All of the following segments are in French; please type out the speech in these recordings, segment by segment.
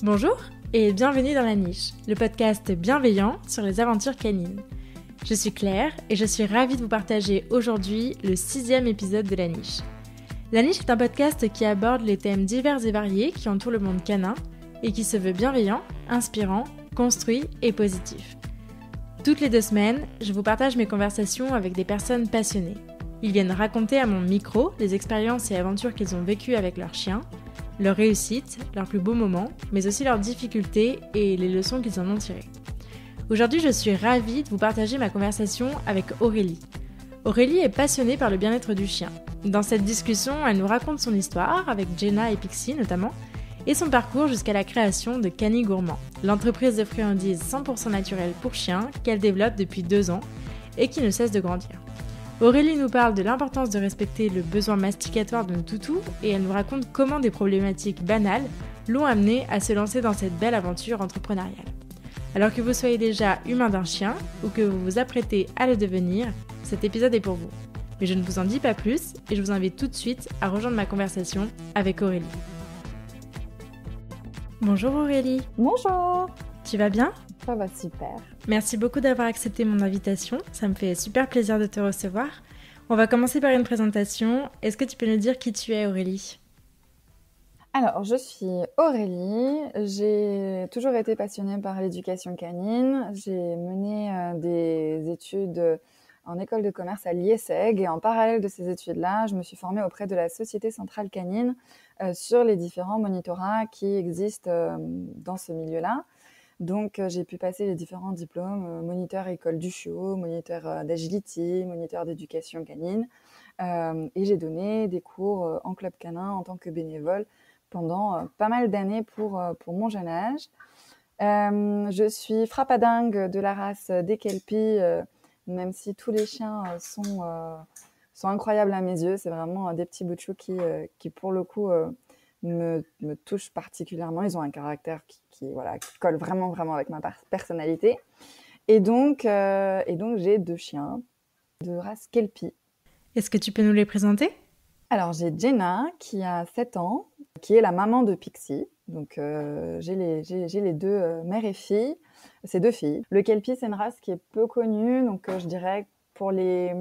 Bonjour et bienvenue dans La Niche, le podcast bienveillant sur les aventures canines. Je suis Claire et je suis ravie de vous partager aujourd'hui le 6e épisode de La Niche. La Niche est un podcast qui aborde les thèmes divers et variés qui entourent le monde canin et qui se veut bienveillant, inspirant, construit et positif. Toutes les 2 semaines, je vous partage mes conversations avec des personnes passionnées. Ils viennent raconter à mon micro les expériences et aventures qu'ils ont vécues avec leurs chiens, leurs réussites, leurs plus beaux moments, mais aussi leurs difficultés et les leçons qu'ils en ont tirées. Aujourd'hui, je suis ravie de vous partager ma conversation avec Aurélie. Aurélie est passionnée par le bien-être du chien. Dans cette discussion, elle nous raconte son histoire, avec Jenna et Pixie notamment, et son parcours jusqu'à la création de Cani Gourmand, l'entreprise de friandises 100% naturelle pour chiens qu'elle développe depuis 2 ans et qui ne cesse de grandir. Aurélie nous parle de l'importance de respecter le besoin masticatoire de nos toutous et elle nous raconte comment des problématiques banales l'ont amenée à se lancer dans cette belle aventure entrepreneuriale. Alors que vous soyez déjà humain d'un chien ou que vous vous apprêtez à le devenir, cet épisode est pour vous. Mais je ne vous en dis pas plus et je vous invite tout de suite à rejoindre ma conversation avec Aurélie. Bonjour Aurélie. Bonjour. Tu vas bien ? Ça va super. Merci beaucoup d'avoir accepté mon invitation, ça me fait super plaisir de te recevoir. On va commencer par une présentation. Est-ce que tu peux nous dire qui tu es Aurélie ? Alors, je suis Aurélie, j'ai toujours été passionnée par l'éducation canine. J'ai mené des études en école de commerce à l'IESEG et en parallèle de ces études-là, je me suis formée auprès de la Société Centrale Canine sur les différents monitorats qui existent dans ce milieu-là. Donc, j'ai pu passer les différents diplômes, moniteur école du chiot, moniteur d'agility, moniteur d'éducation canine. Et j'ai donné des cours en club canin en tant que bénévole pendant pas mal d'années pour mon jeune âge. Je suis frappadingue de la race des Kelpies, même si tous les chiens sont incroyables à mes yeux. C'est vraiment des petits bouts de chou qui pour le coup, me touchent particulièrement. Ils ont un caractère qui colle vraiment avec ma personnalité. Et donc j'ai 2 chiens de race Kelpie. Est-ce que tu peux nous les présenter ? Alors, j'ai Jenna qui a 7 ans, qui est la maman de Pixie. Donc, j'ai les 2 mères et filles. C'est 2 filles. Le Kelpie, c'est une race qui est peu connue. Donc, je dirais pour les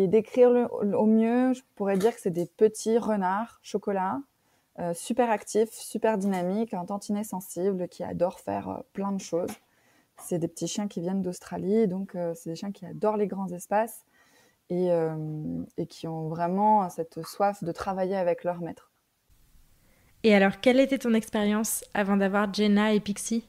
décrire au mieux, je pourrais dire que c'est des petits renards chocolat, super actifs, super dynamiques, un tantinet sensible qui adorent faire plein de choses. C'est des petits chiens qui viennent d'Australie, donc c'est des chiens qui adorent les grands espaces et qui ont vraiment cette soif de travailler avec leur maître. Et alors, quelle était ton expérience avant d'avoir Jenna et Pixie ?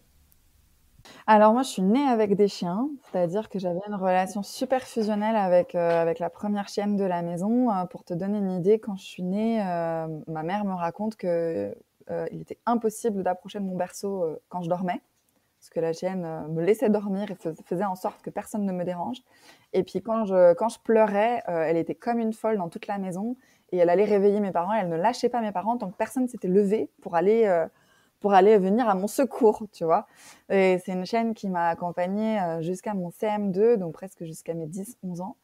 Alors moi, je suis née avec des chiens, c'est-à-dire que j'avais une relation super fusionnelle avec la première chienne de la maison. Pour te donner une idée, quand je suis née, ma mère me raconte que il était impossible d'approcher de mon berceau quand je dormais, parce que la chienne me laissait dormir et faisait en sorte que personne ne me dérange. Et puis quand je pleurais, elle était comme une folle dans toute la maison et elle allait réveiller mes parents. Elle ne lâchait pas mes parents tant que personne s'était levé pour aller venir à mon secours, tu vois. Et c'est une chienne qui m'a accompagnée jusqu'à mon CM2, donc presque jusqu'à mes 10-11 ans.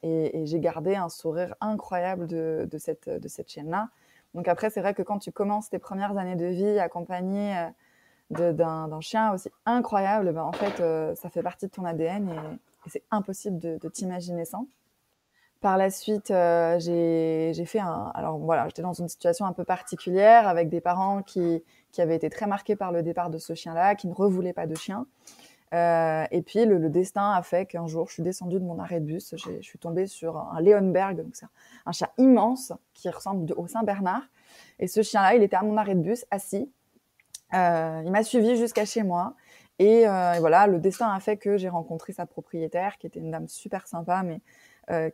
Et j'ai gardé un sourire incroyable de cette chienne-là. Donc après, c'est vrai que quand tu commences tes premières années de vie accompagnée d'un chien aussi incroyable, ben en fait, ça fait partie de ton ADN et c'est impossible de t'imaginer sans. Par la suite, j'ai fait alors voilà, j'étais dans une situation un peu particulière avec des parents qui avaient été très marqués par le départ de ce chien-là, qui ne revoulaient pas de chien. Et puis le destin a fait qu'un jour, je suis descendue de mon arrêt de bus, je suis tombée sur un Leonberg, donc c'est un chien immense qui ressemble au Saint-Bernard. Et ce chien-là, il était à mon arrêt de bus, assis. Il m'a suivie jusqu'à chez moi. Et voilà, le destin a fait que j'ai rencontré sa propriétaire, qui était une dame super sympa, mais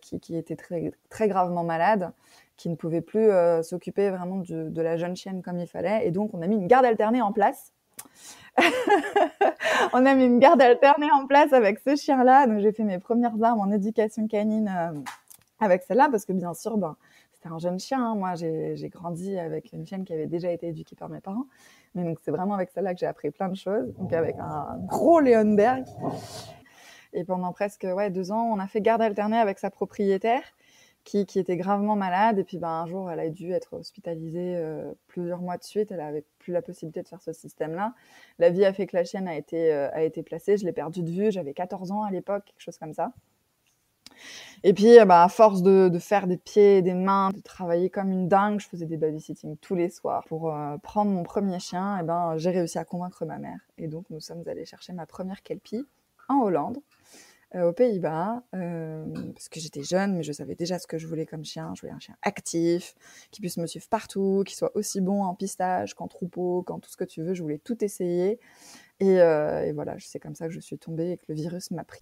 qui était très, très gravement malade, qui ne pouvait plus s'occuper vraiment de la jeune chienne comme il fallait. Et donc, on a mis une garde alternée en place. On a mis une garde alternée en place avec ce chien-là. Donc, j'ai fait mes premières armes en éducation canine avec celle-là, parce que bien sûr, c'était un jeune chien. Hein. Moi, j'ai grandi avec une chienne qui avait déjà été éduquée par mes parents. Mais donc, c'est vraiment avec celle-là que j'ai appris plein de choses. Donc, avec un gros Leonberg. Et pendant presque 2 ans, on a fait garde alternée avec sa propriétaire. qui était gravement malade. Et puis, un jour, elle a dû être hospitalisée plusieurs mois de suite. Elle n'avait plus la possibilité de faire ce système-là. La vie a fait que la chienne a été placée. Je l'ai perdue de vue. J'avais 14 ans à l'époque, quelque chose comme ça. Et puis, à force de faire des pieds et des mains, de travailler comme une dingue, je faisais des babysitting tous les soirs pour prendre mon premier chien. Et j'ai réussi à convaincre ma mère. Et donc, nous sommes allés chercher ma première Kelpie en Hollande, aux Pays-Bas, parce que j'étais jeune, mais je savais déjà ce que je voulais comme chien. Je voulais un chien actif, qui puisse me suivre partout, qui soit aussi bon en pistage qu'en troupeau, qu'en tout ce que tu veux. Je voulais tout essayer. Et voilà, c'est comme ça que je suis tombée et que le virus m'a pris.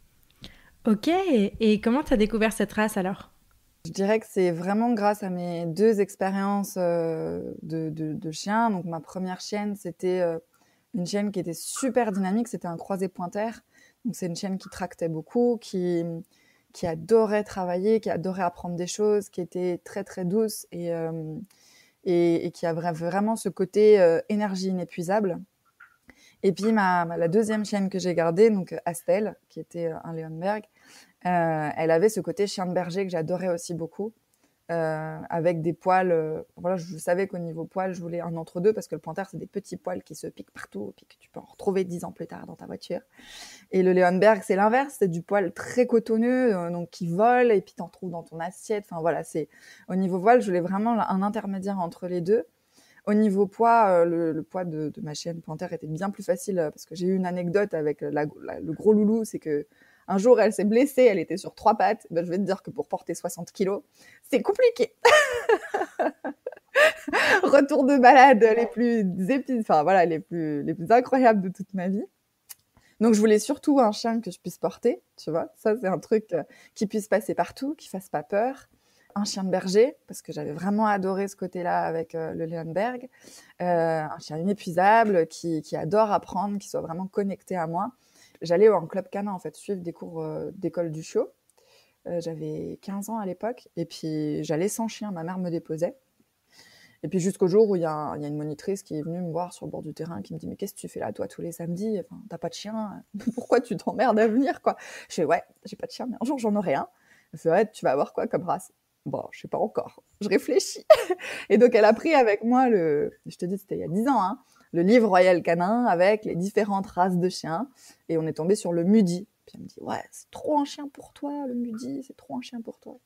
Ok, et comment tu as découvert cette race alors? Je dirais que c'est vraiment grâce à mes 2 expériences de chiens. Donc ma première chienne, c'était une chienne qui était super dynamique, c'était un croisé pointer. Donc c'est une chienne qui tractait beaucoup, qui adorait travailler, qui adorait apprendre des choses, qui était très très douce et qui avait vraiment ce côté énergie inépuisable. Et puis la deuxième chienne que j'ai gardée, donc Astel, qui était un Leonberg, elle avait ce côté chien de berger que j'adorais aussi beaucoup, avec des poils. Voilà, je savais qu'au niveau poils, je voulais un entre-deux parce que le pointer, c'est des petits poils qui se piquent partout, puis que tu peux en retrouver 10 ans plus tard dans ta voiture. Et le Leonberg, c'est l'inverse, c'est du poil très cotonneux, donc qui vole, et puis t'en trouves dans ton assiette. Enfin voilà, au niveau voile, je voulais vraiment un intermédiaire entre les deux. Au niveau poids, le poids de ma chienne panthère était bien plus facile parce que j'ai eu une anecdote avec le gros loulou, c'est que un jour elle s'est blessée, elle était sur 3 pattes. Je vais te dire que pour porter 60 kilos, c'est compliqué. Retour de balade les plus les plus incroyables de toute ma vie. Donc je voulais surtout un chien que je puisse porter, tu vois. Ça c'est un truc qui puisse passer partout, qui fasse pas peur. Un chien de berger, parce que j'avais vraiment adoré ce côté-là avec le Leonberg. Un chien inépuisable, qui adore apprendre, qui soit vraiment connecté à moi. J'allais en club canin, en fait, suivre des cours d'école du chiot. J'avais 15 ans à l'époque, et puis j'allais sans chien, ma mère me déposait. Et puis jusqu'au jour où il y a une monitrice qui est venue me voir sur le bord du terrain, qui me dit « Mais qu'est-ce que tu fais là, toi, tous les samedis? Enfin, t'as pas de chien? Pourquoi tu t'emmerdes à venir, quoi ?» Je fais « Ouais, j'ai pas de chien, mais un jour, j'en aurai un. » Elle fait « Ouais, tu vas avoir quoi comme race? » Bon, je sais pas encore. Je réfléchis. Et donc, elle a pris avec moi je te dis, c'était il y a 10 ans, hein, le livre Royal Canin avec les différentes races de chiens. Et on est tombé sur le Mudi. Puis elle me dit, ouais, c'est trop un chien pour toi, le Mudi, c'est trop un chien pour toi.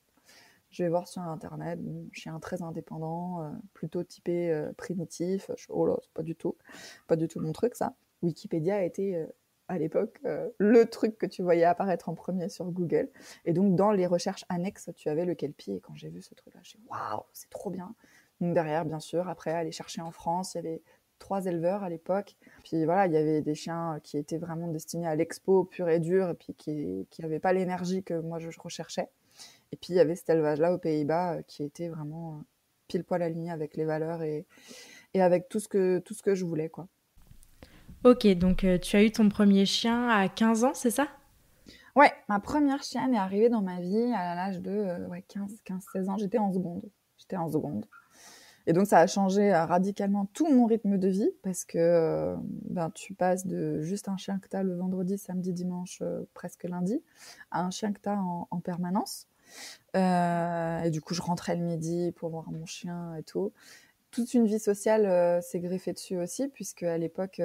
Je vais voir sur Internet, chien très indépendant, plutôt typé primitif. Oh là, c'est pas du tout mon truc, ça. Wikipédia a été à l'époque le truc que tu voyais apparaître en premier sur Google. Et donc, dans les recherches annexes, tu avais le Kelpie. Et quand j'ai vu ce truc-là, j'ai dit waouh, c'est trop bien. Donc, derrière, bien sûr, après, aller chercher en France, il y avait 3 éleveurs à l'époque. Puis voilà, il y avait des chiens qui étaient vraiment destinés à l'expo pur et dur, et puis qui n'avaient pas l'énergie que moi je recherchais. Et puis, il y avait cet élevage-là aux Pays-Bas qui était vraiment pile poil aligné avec les valeurs et avec tout ce que je voulais, quoi. Ok, donc tu as eu ton premier chien à 15 ans, c'est ça? Ouais, ma première chienne est arrivée dans ma vie à l'âge de 15-16 ans. J'étais en seconde. Et donc, ça a changé radicalement tout mon rythme de vie parce que tu passes de juste un chien que tu as le vendredi, samedi, dimanche, presque lundi, à un chien que tu as en permanence. Et du coup, je rentrais le midi pour voir mon chien et tout. Toute une vie sociale s'est greffée dessus aussi, puisque à l'époque,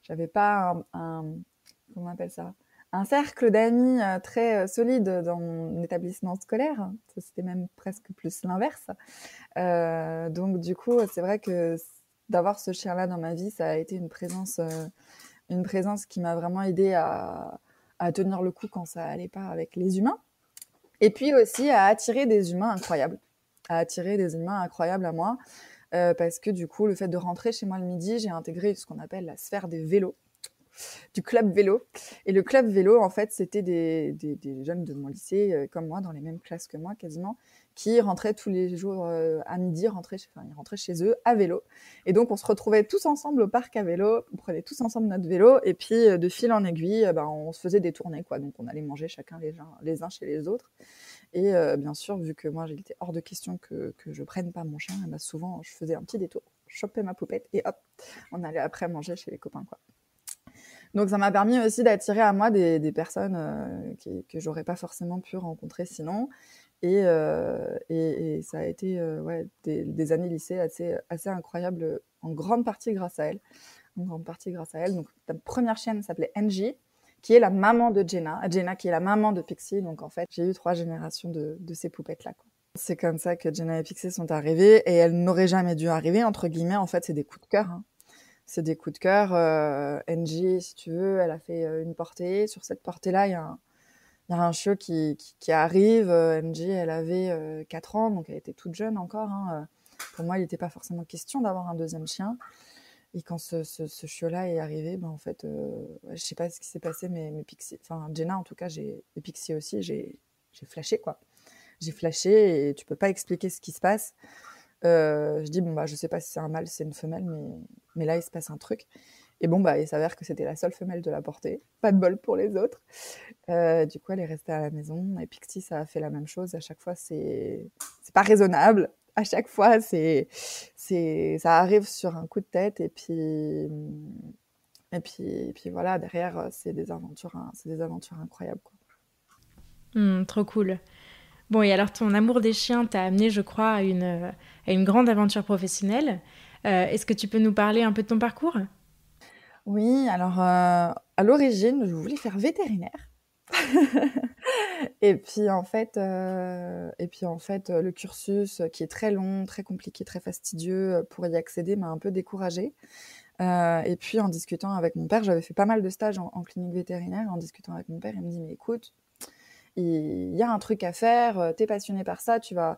j'avais pas comment on appelle ça, un cercle d'amis très solide dans mon établissement scolaire. Ça, c'était même presque plus l'inverse. Donc du coup, c'est vrai que d'avoir ce chien-là dans ma vie, ça a été une présence qui m'a vraiment aidée à tenir le coup quand ça allait pas avec les humains. Et puis aussi à attirer des humains incroyables. À moi. Parce que du coup, le fait de rentrer chez moi le midi, j'ai intégré ce qu'on appelle la sphère des vélos, du club vélo. Et le club vélo, en fait, c'était des jeunes de mon lycée, comme moi, dans les mêmes classes que moi quasiment, qui rentraient tous les jours à midi, ils rentraient chez eux à vélo. Et donc, on se retrouvait tous ensemble au parc à vélo, on prenait tous ensemble notre vélo, et puis de fil en aiguille, on se faisait des tournées, quoi. Donc, on allait manger chacun les uns chez les autres. Et bien sûr, vu que moi, il était hors de question que je prenne pas mon chien, souvent, je faisais un petit détour, je chopais ma poupette, et hop, on allait après manger chez les copains, quoi. Donc, ça m'a permis aussi d'attirer à moi des personnes que j'aurais pas forcément pu rencontrer sinon. Et ça a été ouais, des années lycée assez incroyables, en grande partie grâce à elle. En grande partie grâce à elle. Donc, ta première chienne s'appelait Angie, qui est la maman de Jenna. Jenna qui est la maman de Pixie. Donc, en fait, j'ai eu 3 générations de ces poupettes-là, quoi. C'est comme ça que Jenna et Pixie sont arrivées, et elles n'auraient jamais dû arriver, entre guillemets. En fait, c'est des coups de cœur, hein. C'est des coups de cœur. Angie, si tu veux, elle a fait une portée. Sur cette portée-là, il y a un chiot qui arrive. Angie, elle avait 4 ans, donc elle était toute jeune encore, hein. Pour moi, il n'était pas forcément question d'avoir un deuxième chien. Et quand ce chiot-là est arrivé, ben en fait, je sais pas ce qui s'est passé, mais Pixie, enfin Jenna en tout cas, et Pixie aussi, j'ai flashé, quoi. J'ai flashé, et tu peux pas expliquer ce qui se passe. Je dis bon bah je sais pas si c'est un mâle, si c'est une femelle, mais là il se passe un truc. Et bon bah il s'avère que c'était la seule femelle de la portée. Pas de bol pour les autres. Du coup elle est restée à la maison, et Pixie ça a fait la même chose. À chaque fois c'est pas raisonnable. À chaque fois ça arrive sur un coup de tête, et puis voilà, derrière c'est des aventures incroyables, quoi. Trop cool. Bon, et alors ton amour des chiens t'a amené, je crois, à une grande aventure professionnelle. Est-ce que tu peux nous parler un peu de ton parcours? Oui, alors à l'origine, je voulais faire vétérinaire. Et puis en fait, le cursus qui est très long, très compliqué, très fastidieux, pour y accéder m'a un peu découragée. Et puis en discutant avec mon père, j'avais fait pas mal de stages en clinique vétérinaire. En discutant avec mon père, il me dit: mais écoute, il y a un truc à faire, t'es passionné par ça, toi,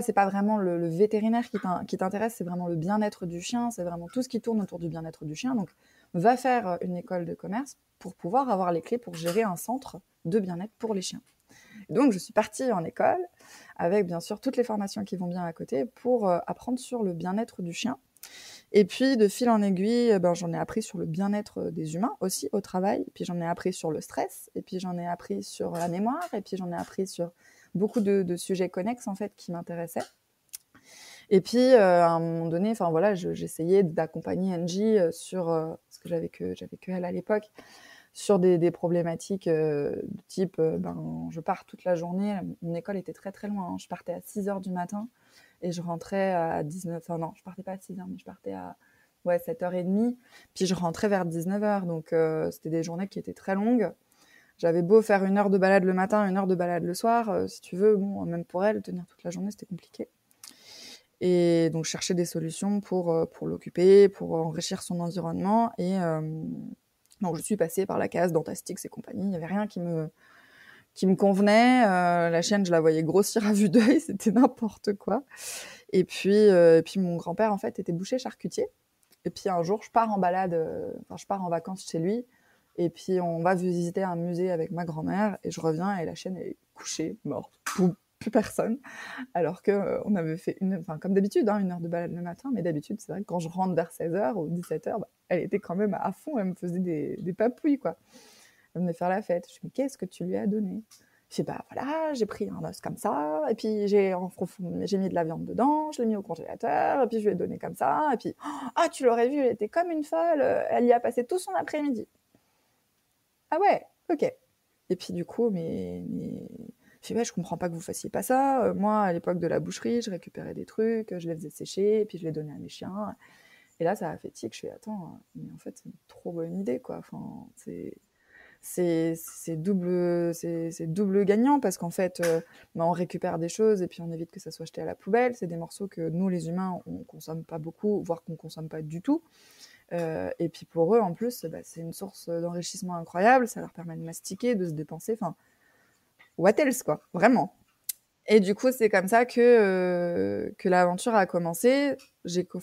c'est pas vraiment le vétérinaire qui t'intéresse, c'est vraiment le bien-être du chien, c'est vraiment tout ce qui tourne autour du bien-être du chien. Donc, va faire une école de commerce pour pouvoir avoir les clés pour gérer un centre de bien-être pour les chiens. Donc, je suis partie en école avec, bien sûr, toutes les formations qui vont bien à côté pour apprendre sur le bien-être du chien. Et puis, de fil en aiguille, j'en ai appris sur le bien-être des humains aussi au travail. Et puis, j'en ai appris sur le stress. Et puis, j'en ai appris sur la mémoire. Et puis, j'en ai appris sur beaucoup de sujets connexes, en fait, qui m'intéressaient. Et puis, à un moment donné, enfin voilà, j'essayais d'accompagner Angie sur, parce que j'avais que elle à l'époque, sur des problématiques de type, je pars toute la journée. Mon école était très très loin, hein. Je partais à 6h du matin et je rentrais à 19h. Enfin non, je partais pas à 6h, mais je partais à 7h30. Puis je rentrais vers 19h. Donc c'était des journées qui étaient très longues. J'avais beau faire 1 heure de balade le matin, 1 heure de balade le soir, si tu veux, bon, même pour elle, tenir toute la journée, c'était compliqué. Et donc, chercher des solutions pour l'occuper, pour enrichir son environnement. Et donc, je suis passée par la case Dentastix et compagnie. Il n'y avait rien qui me convenait. La chienne, je la voyais grossir à vue d'œil, c'était n'importe quoi. Et puis mon grand-père, en fait, était boucher charcutier. Et puis un jour, je pars en balade, je pars en vacances chez lui. Et puis on va visiter un musée avec ma grand-mère. Et je reviens et la chienne est couchée, morte. Plus personne. Alors qu'on avait fait comme d'habitude, 1 heure de balade le matin. Mais d'habitude, c'est vrai que quand je rentre vers 16h ou 17h, elle était quand même à fond. Elle me faisait des papouilles, quoi. Elle venait faire la fête. Je me dis: mais qu'est-ce que tu lui as donné? Je dis: voilà, j'ai pris un os comme ça, et puis j'ai mis de la viande dedans, je l'ai mis au congélateur, et puis je lui ai donné comme ça, et puis, tu l'aurais vu, elle était comme une folle, elle y a passé tout son après-midi. Ah ouais, ok. Et puis du coup, je dis: je comprends pas que vous fassiez pas ça. Moi, à l'époque de la boucherie, je récupérais des trucs, je les faisais sécher, et puis je les donnais à mes chiens. Et là, ça a fait tic. Je fais: attends, mais en fait, c'est une trop bonne idée, quoi. Enfin, c'est double gagnant, parce qu'en fait, on récupère des choses et puis on évite que ça soit jeté à la poubelle. C'est des morceaux que nous, les humains, on consomme pas beaucoup, voire qu'on consomme pas du tout. Et puis pour eux, en plus, c'est une source d'enrichissement incroyable. Ça leur permet de mastiquer, de se dépenser. Enfin, what else, quoi, vraiment. Et du coup, c'est comme ça que l'aventure a commencé.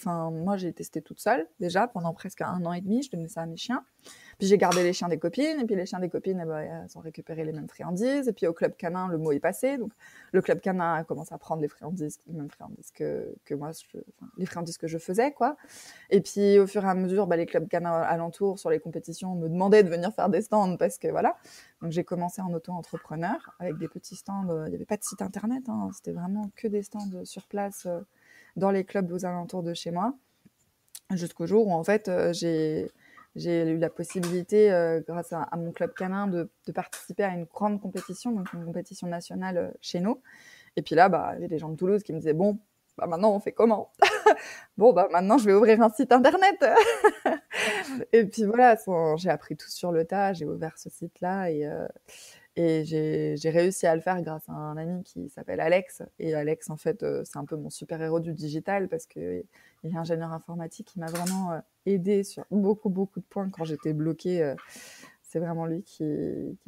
Moi, j'ai testé toute seule, déjà, pendant presque 1 an et demi. Je donnais ça à mes chiens. Puis j'ai gardé les chiens des copines, et puis les chiens des copines, elles ont récupéré les mêmes friandises. Et puis au club canin, le mot est passé. Donc le club canin a commencé à prendre les mêmes friandises que moi, les friandises que je faisais, quoi. Et puis au fur et à mesure, les clubs canins alentours sur les compétitions me demandaient de venir faire des stands, parce que voilà. Donc j'ai commencé en auto-entrepreneur avec des petits stands. Il n'y avait pas de site internet, hein. C'était vraiment que des stands sur place dans les clubs aux alentours de chez moi. Jusqu'au jour où en fait j'ai eu la possibilité, grâce à mon club canin, de participer à une grande compétition, donc une compétition nationale chez nous. Et puis là, il y avait des gens de Toulouse qui me disaient, bon, maintenant on fait comment? Bon, maintenant je vais ouvrir un site internet. Et puis voilà, j'ai appris tout sur le tas, j'ai ouvert ce site-là et j'ai réussi à le faire grâce à un ami qui s'appelle Alex. Et Alex, en fait, c'est un peu mon super-héros du digital parce qu'il est ingénieur informatique qui m'a vraiment aidé sur beaucoup, beaucoup de points quand j'étais bloquée. C'est vraiment lui qui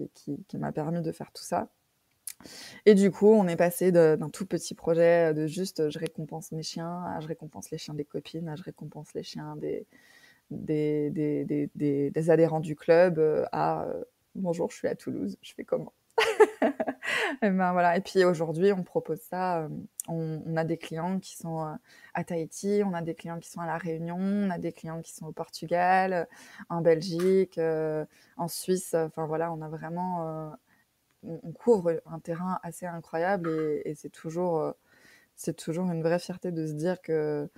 m'a permis de faire tout ça. Et du coup, on est passé d'un tout petit projet de juste je récompense mes chiens, à je récompense les chiens des copines, à je récompense les chiens des adhérents du club, à bonjour, je suis à Toulouse, je fais comment? Et voilà. Et puis aujourd'hui, on propose ça. On a des clients qui sont à Tahiti, on a des clients qui sont à La Réunion, on a des clients qui sont au Portugal, en Belgique, en Suisse. Enfin voilà, on a vraiment, on couvre un terrain assez incroyable et c'est toujours une vraie fierté de se dire que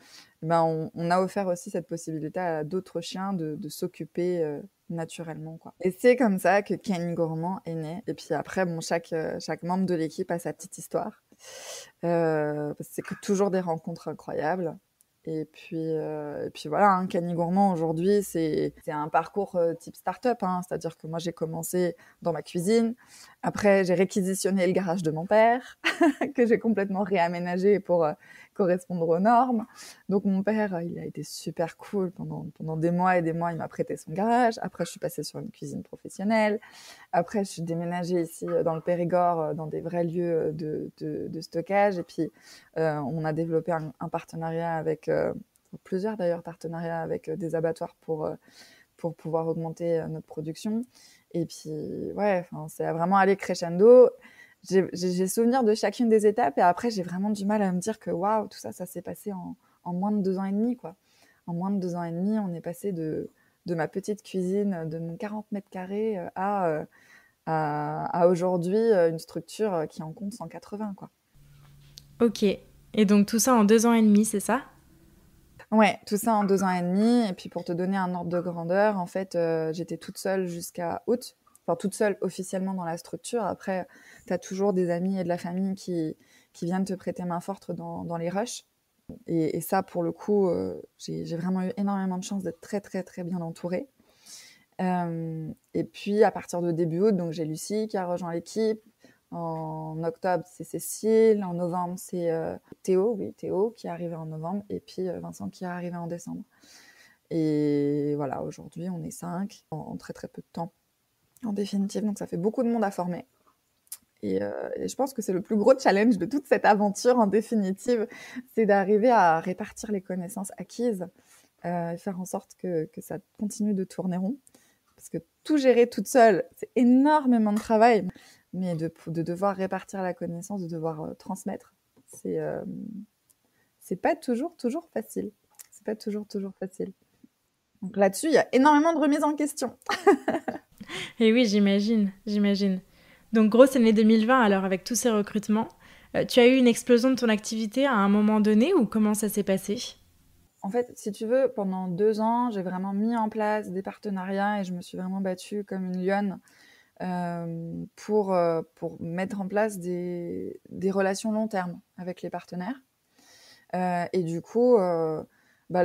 on a offert aussi cette possibilité à d'autres chiens de s'occuper naturellement, quoi. Et c'est comme ça que Kenny Gourmand est né. Et puis après, chaque membre de l'équipe a sa petite histoire. Parce que c'est toujours des rencontres incroyables. Et puis voilà, hein, Kenny Gourmand aujourd'hui, c'est un parcours type start-up, hein, c'est-à-dire que moi j'ai commencé dans ma cuisine, après j'ai réquisitionné le garage de mon père, que j'ai complètement réaménagé pour correspondre aux normes. Donc mon père, il a été super cool pendant des mois et des mois, il m'a prêté son garage. Après je suis passée sur une cuisine professionnelle. Après, je suis déménagée ici dans le Périgord, dans des vrais lieux de stockage. Et puis, on a développé un partenariat avec, plusieurs d'ailleurs partenariats avec des abattoirs pour pouvoir augmenter notre production. Et puis, ouais, c'est vraiment allé crescendo. J'ai souvenir de chacune des étapes et après, j'ai vraiment du mal à me dire que waouh, tout ça, ça s'est passé en moins de 2 ans et demi, quoi. En moins de 2 ans et demi, on est passé de ma petite cuisine, de mon 40 mètres carrés à aujourd'hui une structure qui en compte 180, quoi. Ok. Et donc tout ça en 2 ans et demi, c'est ça? Ouais, tout ça en 2 ans et demi. Et puis pour te donner un ordre de grandeur, en fait, j'étais toute seule jusqu'à août. Enfin, toute seule officiellement dans la structure. Après, tu as toujours des amis et de la famille qui viennent te prêter main forte dans les rushs. Et ça, pour le coup, j'ai vraiment eu énormément de chance d'être très, très, très bien entourée. Et puis, à partir de début août, donc j'ai Lucie qui a rejoint l'équipe. En octobre, c'est Cécile. En novembre, c'est Théo qui est arrivé en novembre. Et puis Vincent qui est arrivé en décembre. Et voilà, aujourd'hui, on est 5 en très très peu de temps, en définitive. Donc ça fait beaucoup de monde à former. Et je pense que c'est le plus gros challenge de toute cette aventure, en définitive, c'est d'arriver à répartir les connaissances acquises et faire en sorte que ça continue de tourner rond. Parce que tout gérer toute seule, c'est énormément de travail. Mais de devoir répartir la connaissance, de devoir transmettre, c'est pas toujours facile. C'est pas toujours facile. Donc là-dessus, il y a énormément de remises en question. Et oui, j'imagine. Donc grosse année 2020 alors avec tous ces recrutements. Tu as eu une explosion de ton activité à un moment donné ou comment ça s'est passé? En fait, si tu veux, pendant 2 ans, j'ai vraiment mis en place des partenariats et je me suis vraiment battue comme une lionne pour mettre en place des relations long terme avec les partenaires. Et du coup,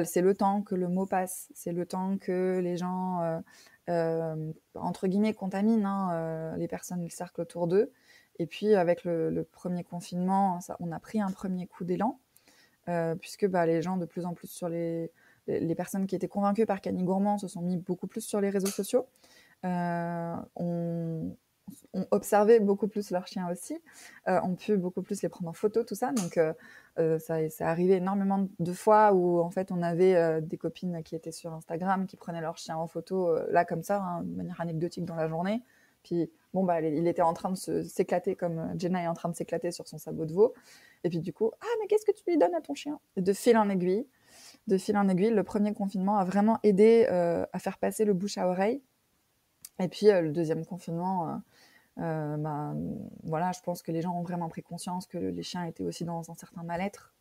c'est le temps que le mot passe, c'est le temps que les gens, entre guillemets, contaminent, hein, les personnes, le cercle autour d'eux. Et puis avec le premier confinement, on a pris un premier coup d'élan, puisque les gens de plus en plus sur les personnes qui étaient convaincues par Kenny Gourmand se sont mis beaucoup plus sur les réseaux sociaux. On observait beaucoup plus leurs chiens aussi, on pu beaucoup plus les prendre en photo, tout ça. Donc ça arrivait énormément de fois où en fait on avait des copines qui étaient sur Instagram qui prenaient leur chien en photo là comme ça, hein, de manière anecdotique dans la journée. Puis il était en train de s'éclater comme Jenna est en train de s'éclater sur son sabot de veau. Et puis du coup, mais qu'est-ce que tu lui donnes à ton chien? Et de fil en aiguille, le premier confinement a vraiment aidé à faire passer le bouche à oreille. Et puis le deuxième confinement, je pense que les gens ont vraiment pris conscience que les chiens étaient aussi dans un certain mal-être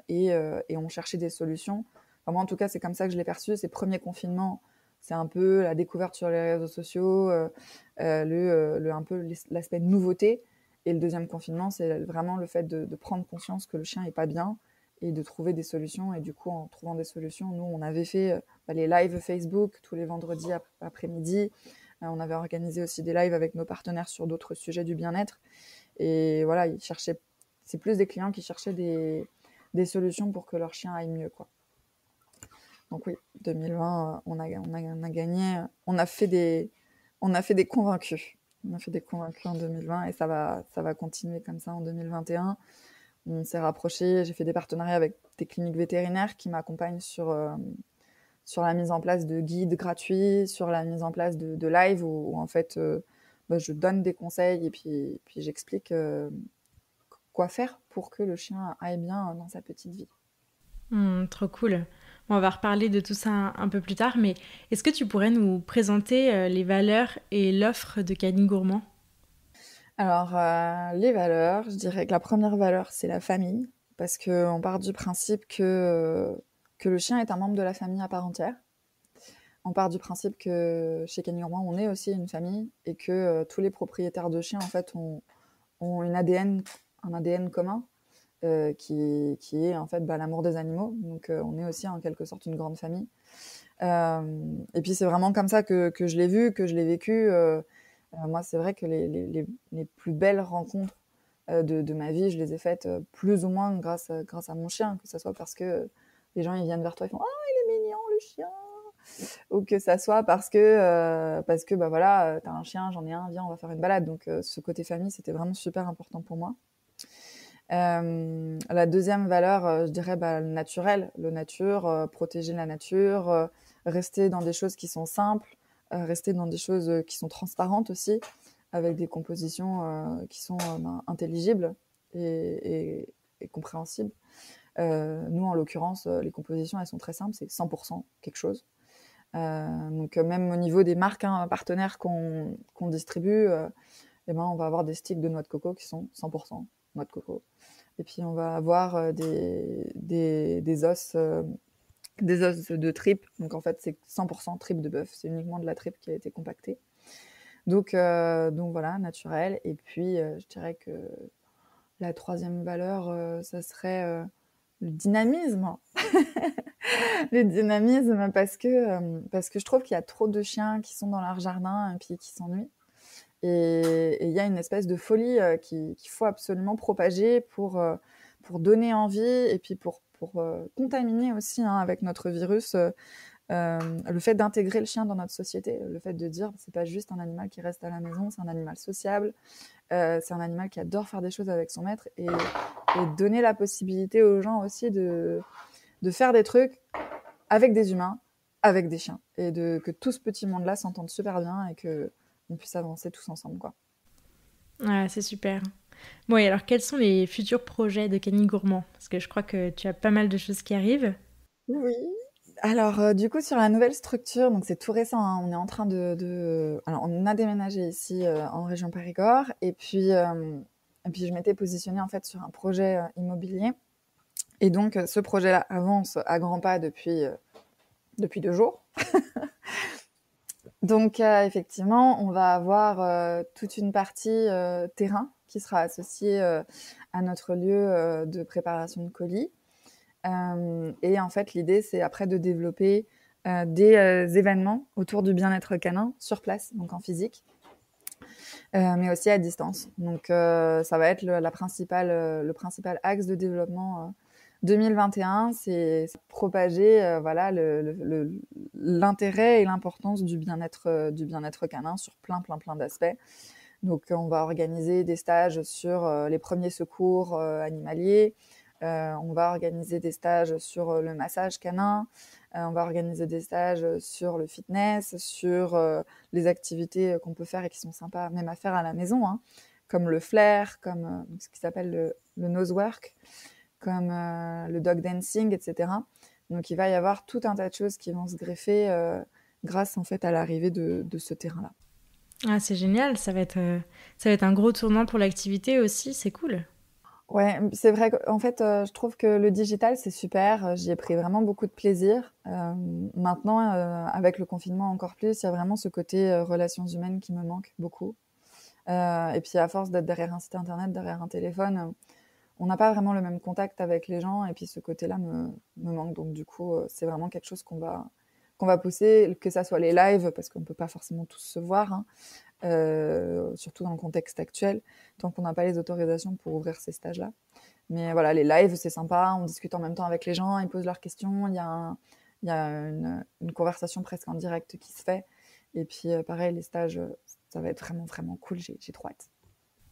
et ont cherché des solutions. Moi, en tout cas, c'est comme ça que je l'ai perçu. Ces premiers confinements, c'est un peu la découverte sur les réseaux sociaux, un peu l'aspect nouveauté. Et le deuxième confinement, c'est vraiment le fait de prendre conscience que le chien est pas bien et de trouver des solutions. Et du coup, en trouvant des solutions, nous, on avait fait les lives Facebook tous les vendredis après-midi. On avait organisé aussi des lives avec nos partenaires sur d'autres sujets du bien-être. Et voilà, c'est plus des clients qui cherchaient des solutions pour que leur chien aille mieux, quoi. Donc oui, 2020, on a gagné, on a fait des convaincus. On a fait des convaincus en 2020 et ça va continuer comme ça en 2021. On s'est rapprochés, j'ai fait des partenariats avec des cliniques vétérinaires qui m'accompagnent sur la mise en place de guides gratuits, sur la mise en place de live où en fait, je donne des conseils et puis j'explique quoi faire pour que le chien aille bien dans sa petite vie. Trop cool. Bon, on va reparler de tout ça un peu plus tard, mais est-ce que tu pourrais nous présenter les valeurs et l'offre de Canine Gourmand ? Alors, les valeurs, je dirais que la première valeur, c'est la famille, parce qu'on part du principe que le chien est un membre de la famille à part entière. On part du principe que chez Canine Gourmand, on est aussi une famille et que tous les propriétaires de chiens, en fait, ont un ADN commun qui est en fait l'amour des animaux. Donc, on est aussi en quelque sorte une grande famille. Et puis, c'est vraiment comme ça que je l'ai vu, que je l'ai vécu. Moi, c'est vrai que les plus belles rencontres de ma vie, je les ai faites plus ou moins grâce à mon chien, que ce soit parce que les gens ils viennent vers toi, ils font « Ah, il est mignon le chien !» ou que ça soit parce que bah voilà, t'as un chien, j'en ai un, viens, on va faire une balade. Donc ce côté famille, c'était vraiment super important pour moi. La deuxième valeur, je dirais le naturel, le nature, protéger la nature, rester dans des choses qui sont simples, rester dans des choses qui sont transparentes aussi, avec des compositions qui sont intelligibles et compréhensibles. Nous, en l'occurrence, les compositions, elles sont très simples, c'est 100% quelque chose. Donc même au niveau des marques partenaires qu'on distribue, on va avoir des sticks de noix de coco qui sont 100% noix de coco. Et puis on va avoir des os de tripe. Donc en fait, c'est 100% tripe de bœuf. C'est uniquement de la tripe qui a été compactée. Donc voilà, naturel. Et puis je dirais que la troisième valeur, ça serait le dynamisme. Le dynamisme parce que je trouve qu'il y a trop de chiens qui sont dans leur jardin et puis qui s'ennuient. Et il y a une espèce de folie qu'il faut absolument propager pour donner envie et puis pour contaminer aussi avec notre virus le fait d'intégrer le chien dans notre société, le fait de dire c'est pas juste un animal qui reste à la maison, c'est un animal sociable, c'est un animal qui adore faire des choses avec son maître et donner la possibilité aux gens aussi de faire des trucs avec des humains, avec des chiens et que tout ce petit monde-là s'entende super bien et qu'on puisse avancer tous ensemble, quoi. Ouais, c'est super. Bon, et alors quels sont les futurs projets de Canine Gourmand ? Parce que je crois que tu as pas mal de choses qui arrivent. Oui. Alors, du coup, sur la nouvelle structure, donc c'est tout récent, on est en train alors, on a déménagé ici en région Périgord, et puis je m'étais positionnée en fait sur un projet immobilier, et donc ce projet-là avance à grands pas depuis 2 jours. Donc, effectivement, on va avoir toute une partie terrain qui sera associée à notre lieu de préparation de colis. Et en fait, l'idée, c'est après de développer des événements autour du bien-être canin sur place, donc en physique, mais aussi à distance. Donc, ça va être le principal axe de développement 2021, c'est propager voilà, l'intérêt et l'importance du bien-être canin sur plein d'aspects. Donc, on va organiser des stages sur les premiers secours animaliers. On va organiser des stages sur le massage canin. On va organiser des stages sur le fitness, sur les activités qu'on peut faire et qui sont sympas même à faire à la maison, comme le flair, comme ce qui s'appelle le nose work, comme le dog dancing, etc. Donc, il va y avoir tout un tas de choses qui vont se greffer grâce en fait à l'arrivée de ce terrain-là. Ah, c'est génial, ça va être un gros tournant pour l'activité aussi, c'est cool. Ouais, c'est vrai qu'en fait, je trouve que le digital, c'est super. J'y ai pris vraiment beaucoup de plaisir. Maintenant, avec le confinement encore plus, il y a vraiment ce côté, relations humaines qui me manque beaucoup. Et puis à force d'être derrière un site internet, derrière un téléphone, on n'a pas vraiment le même contact avec les gens et puis ce côté-là me manque. Donc du coup, c'est vraiment quelque chose qu'on va pousser, que ça soit les lives, parce qu'on peut pas forcément tous se voir, hein, surtout dans le contexte actuel, tant qu'on n'a pas les autorisations pour ouvrir ces stages-là. Mais voilà, les lives, c'est sympa, on discute en même temps avec les gens, ils posent leurs questions, il y a une conversation presque en direct qui se fait. Et puis pareil, les stages, ça va être vraiment, vraiment cool, j'ai trop hâte.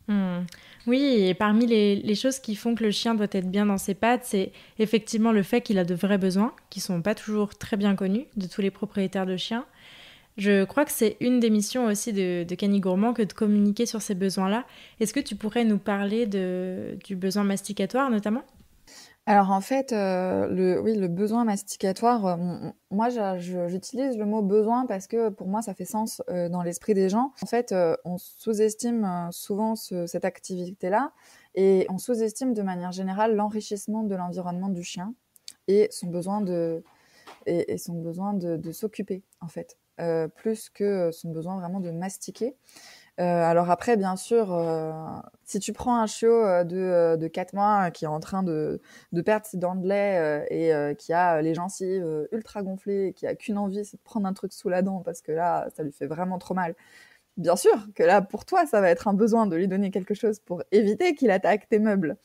Hmm. Oui, et parmi les choses qui font que le chien doit être bien dans ses pattes, c'est effectivement le fait qu'il a de vrais besoins, qui sont pas toujours très bien connus de tous les propriétaires de chiens. Je crois que c'est une des missions aussi de Kenny Gourmand que de communiquer sur ces besoins-là. Est-ce que tu pourrais nous parler du besoin masticatoire notamment? Alors en fait, oui, le besoin masticatoire, moi j'utilise le mot besoin parce que pour moi ça fait sens, dans l'esprit des gens. En fait, on sous-estime, souvent cette activité-là et on sous-estime de manière générale l'enrichissement de l'environnement du chien et son besoin de s'occuper en fait, plus que son besoin vraiment de mastiquer. Alors après, bien sûr, si tu prends un chiot de 4 mois qui est en train de perdre ses dents de lait et qui a les gencives ultra gonflées et qui a qu'une envie, c'est de prendre un truc sous la dent parce que là, ça lui fait vraiment trop mal. Bien sûr que là, pour toi, ça va être un besoin de lui donner quelque chose pour éviter qu'il attaque tes meubles.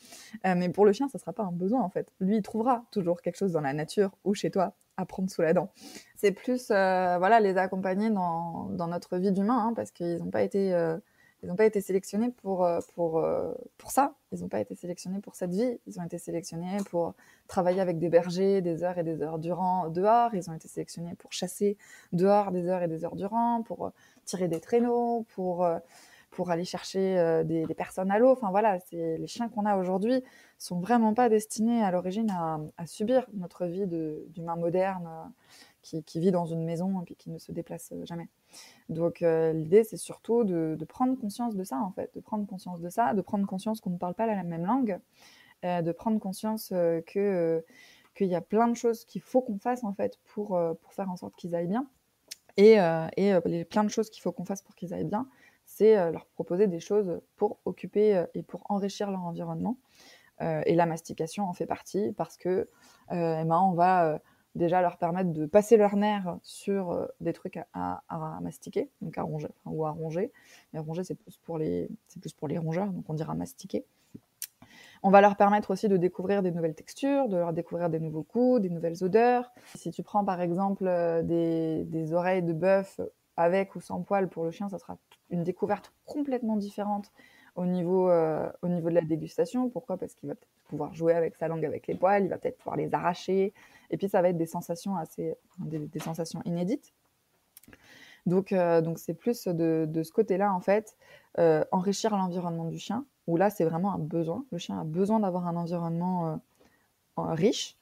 Mais pour le chien, ça sera pas un besoin en fait. Lui, il trouvera toujours quelque chose dans la nature ou chez toi à prendre sous la dent. C'est plus voilà, les accompagner dans notre vie d'humain, hein, parce qu'ils n'ont pas été ils n'ont pas été sélectionnés pour ça. Ils n'ont pas été sélectionnés pour cette vie. Ils ont été sélectionnés pour travailler avec des bergers des heures et des heures durant dehors. Ils ont été sélectionnés pour chasser dehors des heures et des heures durant, pour tirer des traîneaux, pour aller chercher des personnes à l'eau. Enfin voilà, les chiens qu'on a aujourd'hui sont vraiment pas destinés à l'origine à subir notre vie d'humain moderne qui vit dans une maison et puis qui ne se déplace jamais. Donc l'idée, c'est surtout de prendre conscience de ça, en fait, de prendre conscience de ça, de prendre conscience qu'on ne parle pas la même langue, de prendre conscience qu'il y a plein de choses qu'il faut qu'on fasse, en fait, pour faire en sorte qu'ils aillent bien. Et plein de choses qu'il faut qu'on fasse pour qu'ils aillent bien, c'est leur proposer des choses pour occuper et pour enrichir leur environnement. Et la mastication en fait partie parce que on va déjà leur permettre de passer leur nerf sur des trucs à mastiquer, donc à ronger, ou à ronger. Mais ronger, c'est plus pour les rongeurs, donc on dira mastiquer. On va leur permettre aussi de découvrir des nouvelles textures, de leur découvrir des nouveaux goûts, des nouvelles odeurs. Si tu prends par exemple des oreilles de bœuf avec ou sans poils pour le chien, ça sera une découverte complètement différente au niveau de la dégustation. Pourquoi ? Parce qu'il va peut-être pouvoir jouer avec sa langue, avec les poils, il va peut-être pouvoir les arracher. Et puis ça va être des sensations des sensations inédites. Donc c'est plus de ce côté-là, en fait, enrichir l'environnement du chien, où là, c'est vraiment un besoin. Le chien a besoin d'avoir un environnement riche.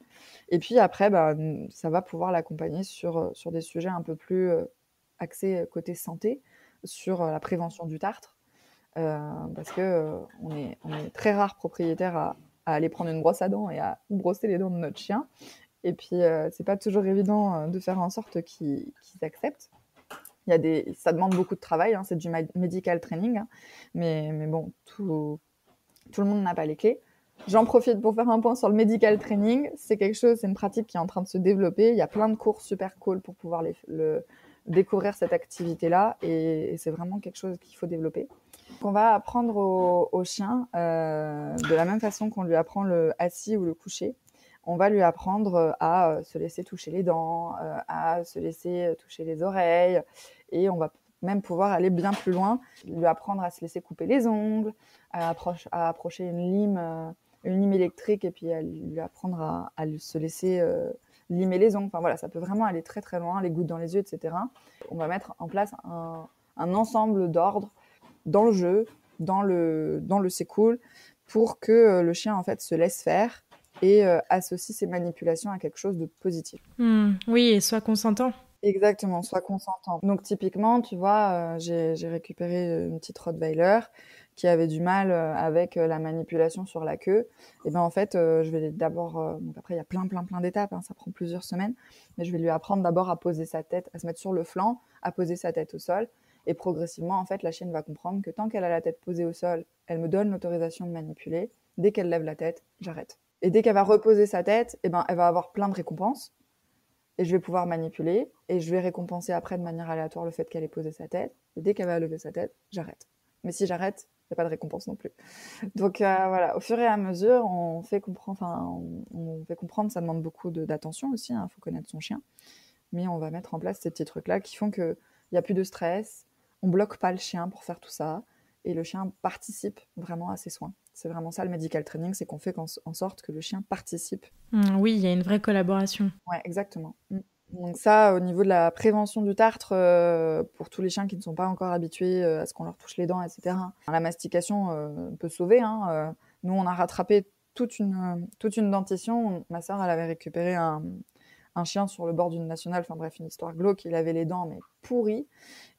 Et puis après, ça va pouvoir l'accompagner sur des sujets un peu plus axés côté santé, sur la prévention du tartre. Parce que on est très rares propriétaires à aller prendre une brosse à dents et à brosser les dents de notre chien. Et puis, c'est pas toujours évident de faire en sorte qu'ils acceptent. Ça demande beaucoup de travail, hein, c'est du medical training, hein, mais bon, tout le monde n'a pas les clés. J'en profite pour faire un point sur le medical training. C'est une pratique qui est en train de se développer. Il y a plein de cours super cool pour pouvoir découvrir cette activité-là, et c'est vraiment quelque chose qu'il faut développer. On va apprendre au chien, de la même façon qu'on lui apprend le assis ou le couché. On va lui apprendre à se laisser toucher les dents, à se laisser toucher les oreilles, et on va même pouvoir aller bien plus loin, lui apprendre à se laisser couper les ongles, à approcher une lime électrique, et puis à lui apprendre à se laisser limer les ongles. Enfin voilà, ça peut vraiment aller très très loin, les gouttes dans les yeux, etc. On va mettre en place un ensemble d'ordres dans le jeu, dans le c'est cool, pour que le chien en fait se laisse faire et associe ses manipulations à quelque chose de positif. Oui, et soit consentant. Exactement, soit consentant. Donc typiquement, tu vois, j'ai récupéré une petite Rottweiler qui avait du mal avec la manipulation sur la queue, et ben en fait, je vais d'abord, donc après il y a plein d'étapes, hein, ça prend plusieurs semaines, mais je vais lui apprendre d'abord à poser sa tête, à se mettre sur le flanc, à poser sa tête au sol, et progressivement, en fait, la chienne va comprendre que tant qu'elle a la tête posée au sol, elle me donne l'autorisation de manipuler. Dès qu'elle lève la tête, j'arrête. Et dès qu'elle va reposer sa tête, eh ben, elle va avoir plein de récompenses, et je vais pouvoir manipuler, et je vais récompenser après de manière aléatoire le fait qu'elle ait posé sa tête, et dès qu'elle va lever sa tête, j'arrête. Mais si j'arrête, il n'y a pas de récompense non plus. Donc voilà, au fur et à mesure, on fait comprendre, ça demande beaucoup d'attention aussi, il faut connaître son chien, mais on va mettre en place ces petits trucs-là qui font qu'il n'y a plus de stress, on bloque pas le chien pour faire tout ça, et le chien participe vraiment à ses soins. C'est vraiment ça le medical training, c'est qu'on fait en sorte que le chien participe. Oui, il y a une vraie collaboration. Ouais, exactement. Donc ça, au niveau de la prévention du tartre, pour tous les chiens qui ne sont pas encore habitués à ce qu'on leur touche les dents, etc. La mastication peut sauver. Nous, on a rattrapé toute une dentition. Ma sœur, elle avait récupéré un chien sur le bord d'une nationale. Enfin bref, une histoire glauque. Il avait les dents mais pourries.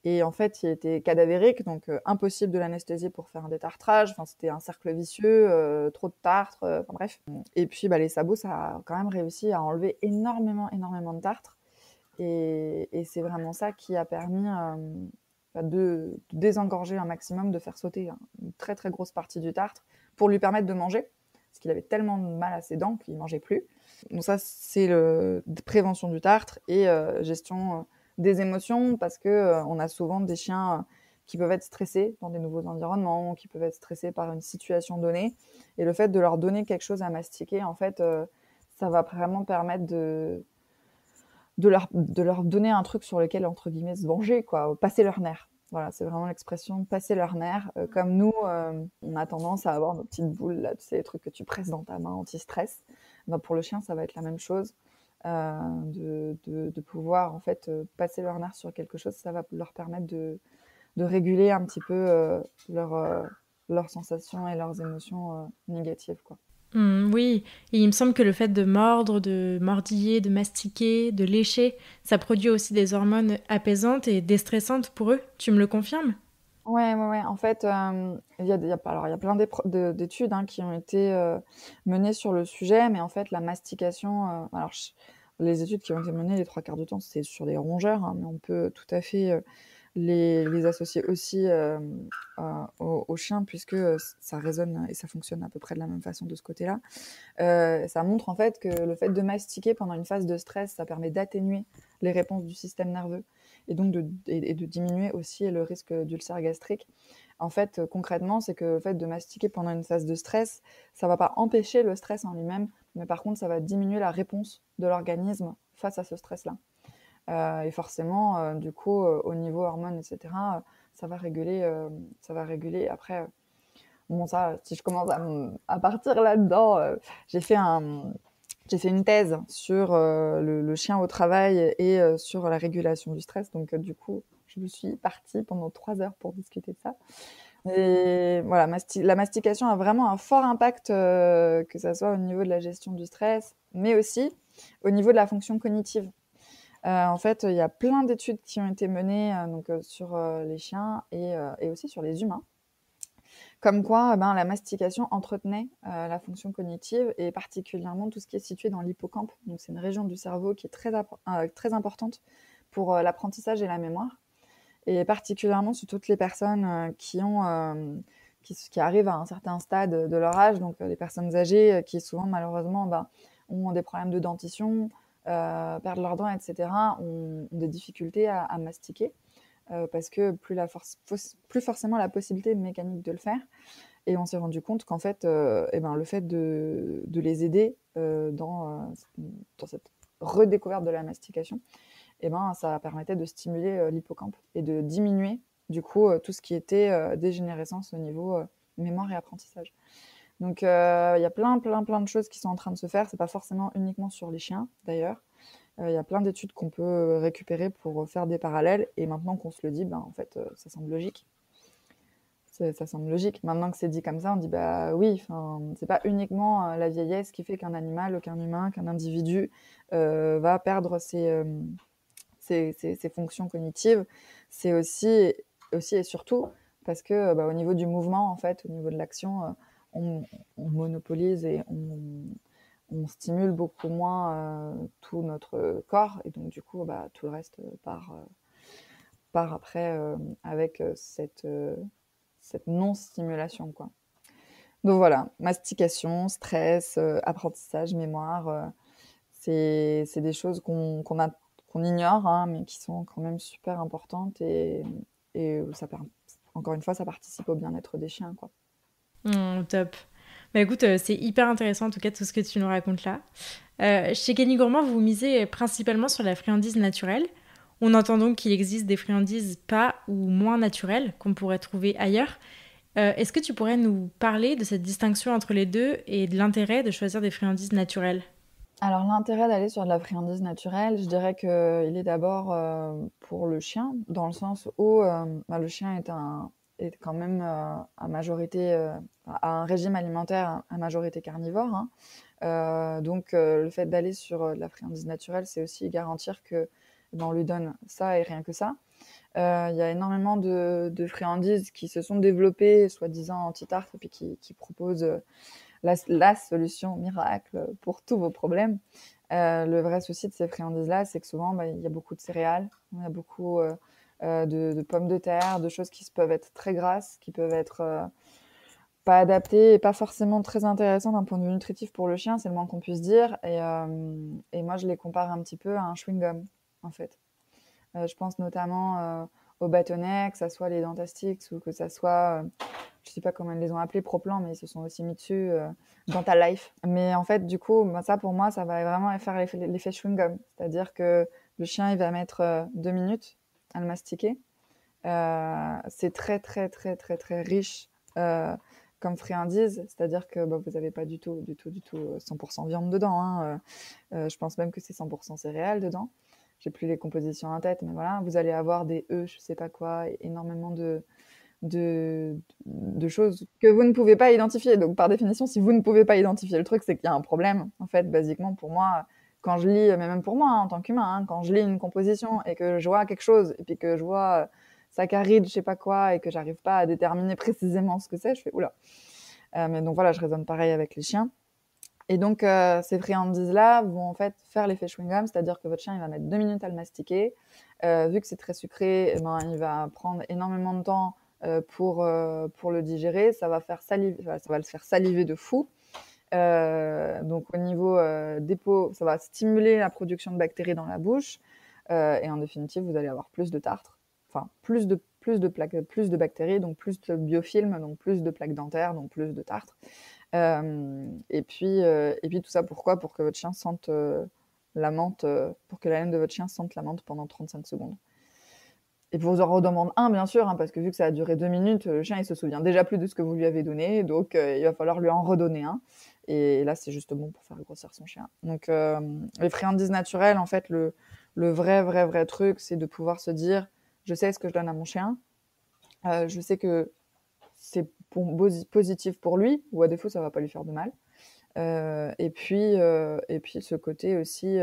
Et en fait, il était cadavérique, donc impossible de l'anesthésier pour faire un détartrage. Enfin, c'était un cercle vicieux, trop de tartre. Enfin bref. Et puis, les sabots, ça a quand même réussi à enlever énormément de tartre. Et c'est vraiment ça qui a permis de désengorger un maximum, de faire sauter une très très grosse partie du tartre pour lui permettre de manger, parce qu'il avait tellement de mal à ses dents qu'il ne mangeait plus. Donc ça, c'est prévention du tartre et gestion des émotions, parce que on a souvent des chiens qui peuvent être stressés dans des nouveaux environnements, qui peuvent être stressés par une situation donnée, et le fait de leur donner quelque chose à mastiquer, en fait, ça va vraiment permettre de leur donner un truc sur lequel, entre guillemets, se venger, quoi, passer leur nerf. Voilà, c'est vraiment l'expression passer leur nerf. Comme nous, on a tendance à avoir nos petites boules, là, tu sais, les trucs que tu presses dans ta main anti-stress. Pour le chien, ça va être la même chose. De pouvoir, en fait, passer leur nerf sur quelque chose, ça va leur permettre de réguler un petit peu leurs sensations et leurs émotions négatives, quoi. Oui, et il me semble que le fait de mordre, de mordiller, de mastiquer, de lécher, ça produit aussi des hormones apaisantes et déstressantes pour eux. Tu me le confirmes? Ouais. En fait, il y a plein d'études qui ont été menées sur le sujet, mais en fait, la mastication, les études qui ont été menées les 3/4 du temps, c'est sur des rongeurs, mais on peut tout à fait les associer aussi aux chiens, puisque ça résonne et ça fonctionne à peu près de la même façon de ce côté-là. Ça montre en fait que le fait de mastiquer pendant une phase de stress, ça permet d'atténuer les réponses du système nerveux, et donc de diminuer aussi le risque d'ulcère gastrique. En fait, concrètement, c'est que le fait de mastiquer pendant une phase de stress, ça va pas empêcher le stress en lui-même, mais par contre, ça va diminuer la réponse de l'organisme face à ce stress-là. Et forcément, du coup, au niveau hormones, etc., ça va réguler. Après, bon, ça, si je commence à partir là-dedans, j'ai fait une thèse sur le chien au travail et sur la régulation du stress. Donc, du coup, je me suis partie pendant 3 heures pour discuter de ça. Et voilà, la mastication a vraiment un fort impact, que ça soit au niveau de la gestion du stress, mais aussi au niveau de la fonction cognitive. En fait, il y a plein d'études qui ont été menées sur les chiens et aussi sur les humains. Comme quoi, la mastication entretenait la fonction cognitive, et particulièrement tout ce qui est situé dans l'hippocampe. Donc, c'est une région du cerveau qui est très importante pour l'apprentissage et la mémoire. Et particulièrement sur toutes les personnes qui arrivent à un certain stade de leur âge, donc les personnes âgées qui souvent, malheureusement, ont des problèmes de dentition, perdent leurs dents, etc., ont des difficultés à mastiquer. Parce que plus forcément la possibilité mécanique de le faire. Et on s'est rendu compte qu'en fait, le fait de les aider dans cette redécouverte de la mastication, ça permettait de stimuler l'hippocampe et de diminuer du coup tout ce qui était dégénérescence au niveau mémoire et apprentissage. Donc il y a plein de choses qui sont en train de se faire. C'est pas forcément uniquement sur les chiens d'ailleurs. Il y a plein d'études qu'on peut récupérer pour faire des parallèles, et maintenant qu'on se le dit, en fait, ça semble logique. Ça semble logique. Maintenant que c'est dit comme ça, on dit oui, c'est pas uniquement la vieillesse qui fait qu'un animal, qu'un humain, qu'un individu va perdre ses fonctions cognitives. C'est aussi et surtout parce que au niveau du mouvement, en fait, au niveau de l'action, on monopolise et on stimule beaucoup moins tout notre corps, et donc du coup, tout le reste part après avec cette non-stimulation, quoi. Donc voilà, mastication, stress, apprentissage, mémoire, c'est des choses qu'on ignore, hein, mais qui sont quand même super importantes, et encore une fois, ça participe au bien-être des chiens, quoi. Top. Bah écoute, c'est hyper intéressant en tout cas tout ce que tu nous racontes là. Chez Kenny Gourmand, vous misez principalement sur la friandise naturelle. On entend donc qu'il existe des friandises pas ou moins naturelles qu'on pourrait trouver ailleurs. Est-ce que tu pourrais nous parler de cette distinction entre les deux et de l'intérêt de choisir des friandises naturelles? Alors l'intérêt d'aller sur de la friandise naturelle, je dirais qu'il est d'abord pour le chien, dans le sens où le chien est quand même à majorité, a un régime alimentaire à majorité carnivore, hein. Donc le fait d'aller sur de la friandise naturelle, c'est aussi garantir que on lui donne ça et rien que ça. Il y a énormément de friandises qui se sont développées, soi-disant anti-tarte, et puis qui proposent la solution miracle pour tous vos problèmes. Le vrai souci de ces friandises-là, c'est que souvent, il y a beaucoup de céréales, il y a beaucoup de pommes de terre, de choses qui peuvent être très grasses, qui peuvent être pas adaptées et pas forcément très intéressantes d'un point de vue nutritif pour le chien, c'est le moins qu'on puisse dire. Et moi, je les compare un petit peu à un chewing-gum, en fait. Je pense notamment aux bâtonnets, que ça soit les Dentastix ou que ça soit, je sais pas comment ils les ont appelés, Proplan, mais ils se sont aussi mis dessus, Dentalife. Mais en fait, du coup, ça pour moi, ça va vraiment faire l'effet chewing-gum. C'est-à-dire que le chien, il va mettre 2 minutes à le mastiquer. C'est très, très, très, très, très riche comme friandise. C'est-à-dire que vous n'avez pas du tout 100% viande dedans, hein. Je pense même que c'est 100% céréales dedans. J'ai plus les compositions en tête, mais voilà, vous allez avoir des œufs, je sais pas quoi, énormément de choses que vous ne pouvez pas identifier. Donc, par définition, si vous ne pouvez pas identifier le truc, c'est qu'il y a un problème. En fait, basiquement, pour moi, quand je lis, mais même pour moi, hein, en tant qu'humain, hein, quand je lis une composition et que je vois quelque chose, et puis que je vois saccharide, je sais pas quoi, et que j'arrive pas à déterminer précisément ce que c'est, je fais oula. Mais donc voilà, je raisonne pareil avec les chiens. Et donc, ces friandises-là vont en fait faire l'effet chewing-gum, c'est-à-dire que votre chien, il va mettre 2 minutes à le mastiquer. Vu que c'est très sucré, il va prendre énormément de temps pour le digérer. Ça va le faire saliver de fou. Donc, au niveau dépôt, ça va stimuler la production de bactéries dans la bouche. Et en définitive, vous allez avoir plus de tartre, enfin, plus de plaques, plus de bactéries, donc plus de biofilms, donc plus de plaques dentaires, donc plus de tartre. Et puis tout ça, pourquoi? Pour que votre chien sente la menthe, pour que la laine de votre chien sente la menthe pendant 35 secondes. Et vous en redemande un, bien sûr, hein, parce que vu que ça a duré 2 minutes, le chien, il se souvient déjà plus de ce que vous lui avez donné, donc il va falloir lui en redonner un. Et là, c'est juste bon pour faire grossir son chien. Donc, les friandises naturelles, en fait, le vrai truc, c'est de pouvoir se dire, je sais ce que je donne à mon chien, je sais que c'est positif pour lui, ou à défaut, ça va pas lui faire de mal. Et puis ce côté aussi,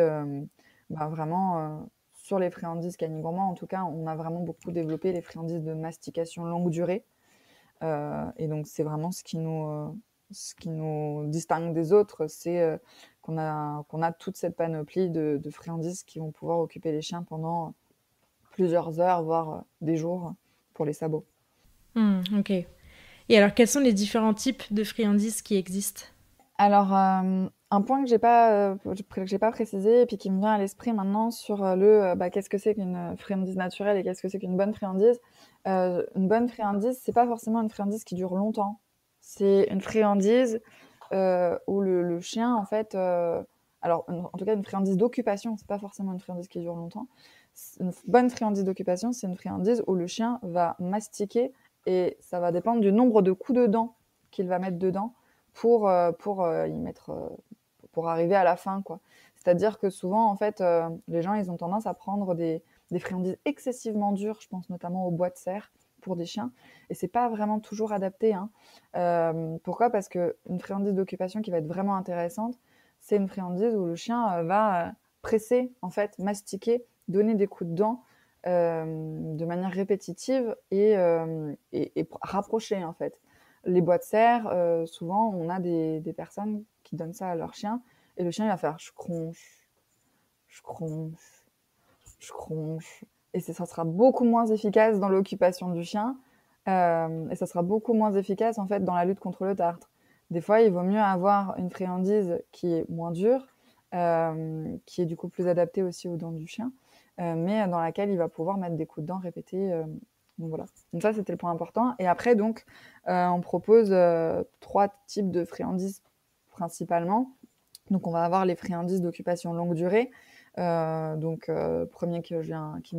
vraiment, sur les friandises Kenny Gourmand, en tout cas, on a vraiment beaucoup développé les friandises de mastication longue durée. Et donc, c'est vraiment ce qui nous distingue des autres, c'est qu'on a toute cette panoplie de friandises qui vont pouvoir occuper les chiens pendant plusieurs heures, voire des jours pour les sabots. Ok. Et alors, quels sont les différents types de friandises qui existent? Alors, un point que j'ai pas précisé et puis qui me vient à l'esprit maintenant sur qu'est-ce que c'est qu'une friandise naturelle et qu'est-ce que c'est qu'une bonne friandise. Une bonne friandise, c'est pas forcément une friandise qui dure longtemps. C'est une friandise où le chien, en fait, alors en tout cas une friandise d'occupation, c'est pas forcément une friandise qui dure longtemps. Une bonne friandise d'occupation, c'est une friandise où le chien va mastiquer et ça va dépendre du nombre de coups de dents qu'il va mettre dedans pour y mettre, pour arriver à la fin, quoi. C'est-à-dire que souvent, en fait, les gens, ils ont tendance à prendre des friandises excessivement dures, je pense notamment au bois de serre pour des chiens, et c'est pas vraiment toujours adapté, hein. Pourquoi? Parce qu'une friandise d'occupation qui va être vraiment intéressante, c'est une friandise où le chien va presser, en fait, mastiquer, donner des coups de dents de manière répétitive et rapprochée, en fait. Les bois de serre, souvent, on a des personnes qui donnent ça à leur chien et le chien, il va faire « je cronche, je cronche, je cronche ». Et ça sera beaucoup moins efficace dans l'occupation du chien et ça sera beaucoup moins efficace, en fait, dans la lutte contre le tartre. Des fois, il vaut mieux avoir une friandise qui est moins dure, qui est du coup plus adaptée aussi aux dents du chien, mais dans laquelle il va pouvoir mettre des coups de dents répétés. Donc voilà. Donc ça, c'était le point important. Et après, donc, on propose 3 types de friandises principalement. Donc on va avoir les friandises d'occupation longue durée. Premier qui me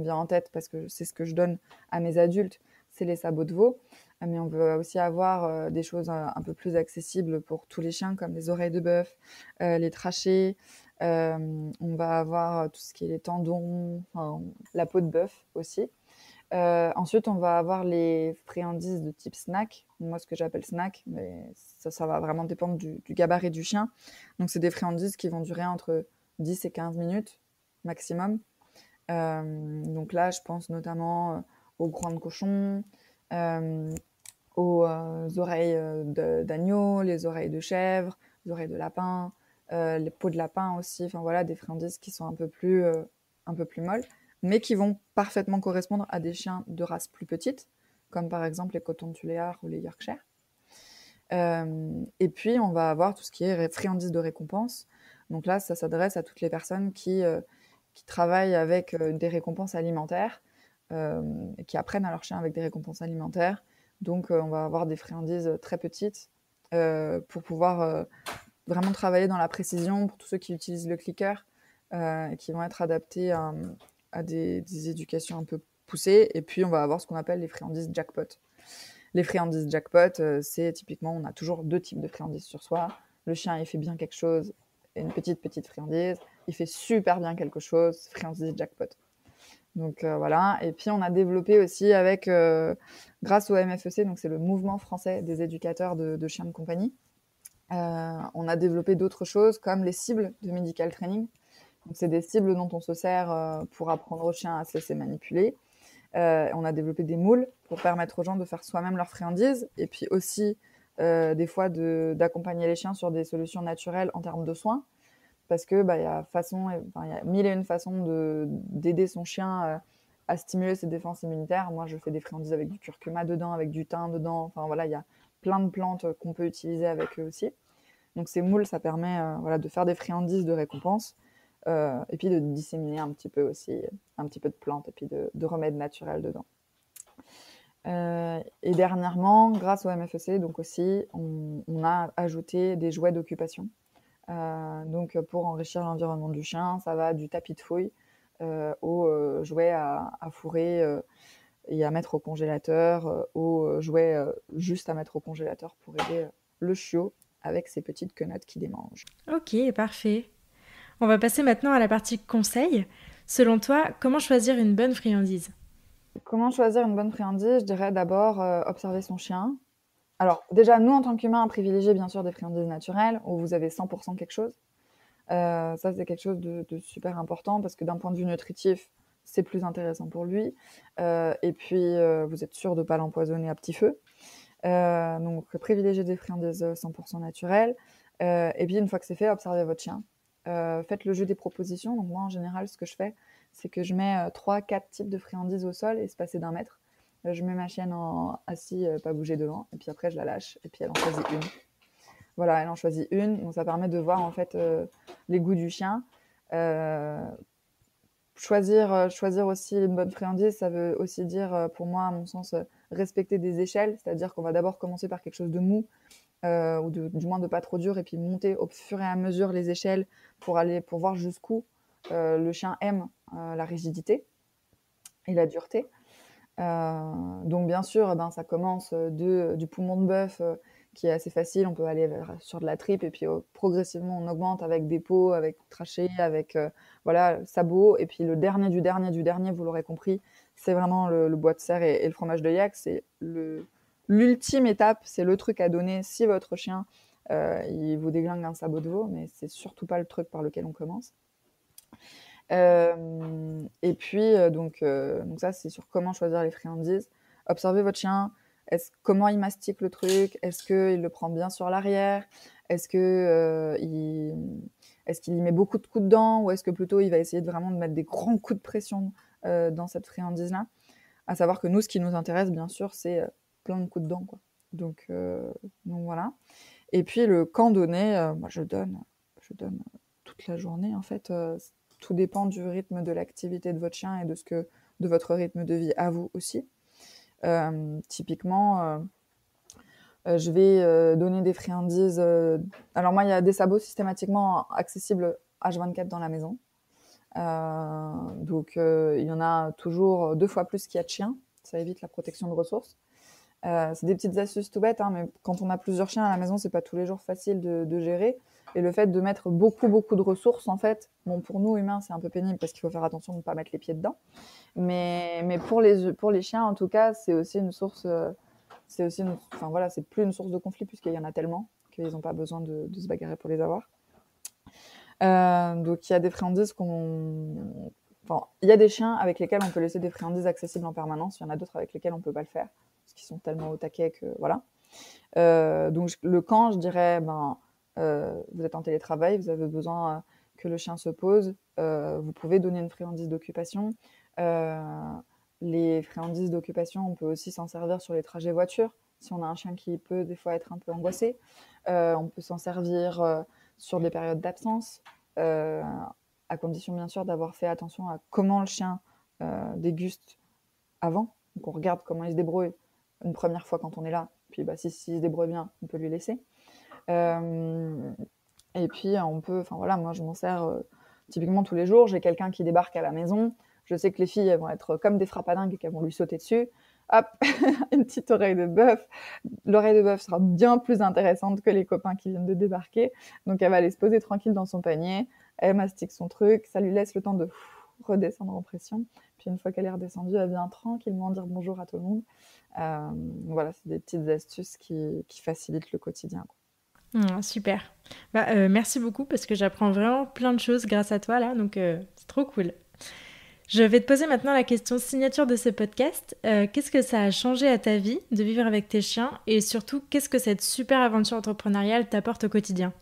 vient en tête, parce que c'est ce que je donne à mes adultes, c'est les sabots de veau. Mais on veut aussi avoir des choses un peu plus accessibles pour tous les chiens, comme les oreilles de bœuf, les trachées. On va avoir tout ce qui est les tendons, enfin, la peau de bœuf aussi. Ensuite, on va avoir les friandises de type snack. Moi, ce que j'appelle snack, mais ça va vraiment dépendre du gabarit du chien. Donc, c'est des friandises qui vont durer entre 10 et 15 minutes maximum. Donc là, je pense notamment aux groins de cochon, aux oreilles d'agneau, les oreilles de chèvre, les oreilles de lapin, les peaux de lapin aussi. Enfin voilà, des friandises qui sont un peu plus molles, mais qui vont parfaitement correspondre à des chiens de race plus petite, comme par exemple les Coton de Tuléar ou les Yorkshire. Et puis, on va avoir tout ce qui est friandises de récompense. Donc là, ça s'adresse à toutes les personnes qui travaillent avec des récompenses alimentaires, et qui apprennent à leur chien avec des récompenses alimentaires. Donc, on va avoir des friandises très petites pour pouvoir vraiment travailler dans la précision pour tous ceux qui utilisent le clicker, et qui vont être adaptés à des éducations un peu poussées. Et puis, on va avoir ce qu'on appelle les friandises jackpot. Les friandises jackpot, c'est typiquement, on a toujours 2 types de friandises sur soi. Le chien, il fait bien quelque chose, une petite friandise. Il fait super bien quelque chose, friandise jackpot. Donc voilà. Et puis, on a développé aussi grâce au MFEC, donc c'est le mouvement français des éducateurs de chiens de compagnie, on a développé d'autres choses comme les cibles de medical training. Donc, c'est des cibles dont on se sert pour apprendre aux chiens à se laisser manipuler. On a développé des moules pour permettre aux gens de faire soi-même leurs friandises et puis aussi des fois d'accompagner les chiens sur des solutions naturelles en termes de soins, parce que il y a mille et une façons d'aider son chien à stimuler ses défenses immunitaires. Moi, je fais des friandises avec du curcuma dedans, avec du thym dedans. Enfin voilà, il y a plein de plantes qu'on peut utiliser avec eux aussi. Donc ces moules, ça permet de faire des friandises de récompense. Et puis de disséminer un petit peu aussi, un petit peu de plantes et puis de remèdes naturels dedans. Et dernièrement, grâce au MFEC, donc aussi, on a ajouté des jouets d'occupation. Donc pour enrichir l'environnement du chien, ça va du tapis de fouille aux jouets à fourrer et à mettre au congélateur, aux jouets juste à mettre au congélateur pour aider le chiot avec ses petites quenottes qui démangent. Ok, parfait. On va passer maintenant à la partie conseils. Selon toi, comment choisir une bonne friandise ? Comment choisir une bonne friandise ? Je dirais d'abord observer son chien. Alors déjà, nous en tant qu'humains, privilégier bien sûr des friandises naturelles où vous avez 100% quelque chose. Ça, c'est quelque chose de super important parce que d'un point de vue nutritif, c'est plus intéressant pour lui. Et puis, vous êtes sûr de ne pas l'empoisonner à petit feu. Donc, privilégier des friandises 100% naturelles. Et puis, une fois que c'est fait, observez votre chien. Faites le jeu des propositions. Donc, moi, en général, ce que je fais, c'est que je mets 3-4 types de friandises au sol espacées d'1 mètre. Je mets ma chienne assis, pas bouger devant. Et puis après, je la lâche. Et puis, elle en choisit une. Voilà, elle en choisit une. Donc, ça permet de voir, en fait, les goûts du chien. Choisir aussi une bonne friandise, ça veut aussi dire, pour moi, à mon sens, respecter des échelles. C'est-à-dire qu'on va d'abord commencer par quelque chose de mou, ou du moins de pas trop dur, et puis monter au fur et à mesure les échelles pour voir jusqu'où le chien aime la rigidité et la dureté. Donc bien sûr, ça commence du poumon de bœuf qui est assez facile. On peut aller sur de la tripe et puis progressivement on augmente avec des peaux, avec trachées, avec sabots. Et puis le dernier du dernier, vous l'aurez compris, c'est vraiment le bois de serre et le fromage de yak. C'est l'ultime étape, c'est le truc à donner si votre chien il vous déglingue un sabot de veau, mais c'est surtout pas le truc par lequel on commence. Et puis, donc ça, c'est sur comment choisir les friandises. Observez votre chien. Comment il mastique le truc? Est-ce qu'il le prend bien sur l'arrière? Est-ce que, est-ce qu'il y met beaucoup de coups dedans? Ou est-ce que plutôt il va essayer vraiment de mettre des grands coups de pression dans cette friandise-là? À savoir que nous, ce qui nous intéresse, bien sûr, c'est plein de coups dedans, quoi. Donc voilà. Et puis le camp donné, moi je donne toute la journée en fait. Tout dépend du rythme de l'activité de votre chien et de votre rythme de vie à vous aussi. Typiquement, je vais donner des friandises. Alors moi, il y a des sabots systématiquement accessibles H24 dans la maison. Il y en a toujours 2 fois plus qu'il y a de chiens. Ça évite la protection de ressources. C'est des petites astuces tout bêtes, hein, mais quand on a plusieurs chiens à la maison, c'est pas tous les jours facile de gérer. Et le fait de mettre beaucoup de ressources, en fait, bon, pour nous humains, c'est un peu pénible parce qu'il faut faire attention de ne pas mettre les pieds dedans. Mais pour les chiens, en tout cas, c'est aussi une source. Enfin voilà, c'est plus une source de conflit puisqu'il y en a tellement qu'ils n'ont pas besoin de se bagarrer pour les avoir. Donc il y a des friandises Enfin, il y a des chiens avec lesquels on peut laisser des friandises accessibles en permanence. Il y en a d'autres avec lesquels on peut pas le faire parce qu'ils sont tellement au taquet que voilà. Donc le camp, je dirais, vous êtes en télétravail, vous avez besoin que le chien se pose. Vous pouvez donner une friandise d'occupation. Les friandises d'occupation, on peut aussi s'en servir sur les trajets voiture. Si on a un chien qui peut des fois être un peu angoissé, on peut s'en servir sur les périodes d'absence, à condition bien sûr d'avoir fait attention à comment le chien déguste avant. Donc on regarde comment il se débrouille une première fois quand on est là, puis s'il se débrouille bien, on peut lui laisser. Et puis moi je m'en sers typiquement tous les jours. J'ai quelqu'un qui débarque à la maison, je sais que les filles elles vont être comme des frappadingues et qu'elles vont lui sauter dessus. Hop, une petite oreille de bœuf. L'oreille de bœuf sera bien plus intéressante que les copains qui viennent de débarquer. Donc elle va aller se poser tranquille dans son panier, elle mastique son truc, ça lui laisse le temps de redescendre en pression. Puis une fois qu'elle est redescendue, elle vient tranquillement dire bonjour à tout le monde. Voilà, c'est des petites astuces qui facilitent le quotidien, quoi. Super. Merci beaucoup parce que j'apprends vraiment plein de choses grâce à toi là, donc c'est trop cool. Je vais te poser maintenant la question signature de ce podcast. Qu'est-ce que ça a changé à ta vie de vivre avec tes chiens et surtout, qu'est-ce que cette super aventure entrepreneuriale t'apporte au quotidien?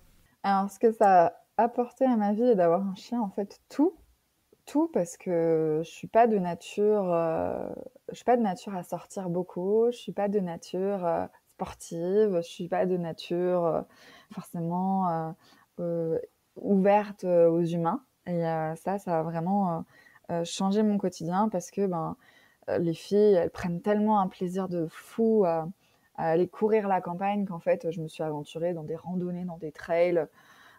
Alors, ce que ça a apporté à ma vie est d'avoir un chien, en fait, tout parce que je suis pas de nature à sortir beaucoup, je suis pas de nature sportive, je suis pas de nature forcément ouverte aux humains. Et ça a vraiment changé mon quotidien parce que les filles, elles prennent tellement un plaisir de fou à aller courir la campagne qu'en fait, je me suis aventurée dans des randonnées, dans des trails,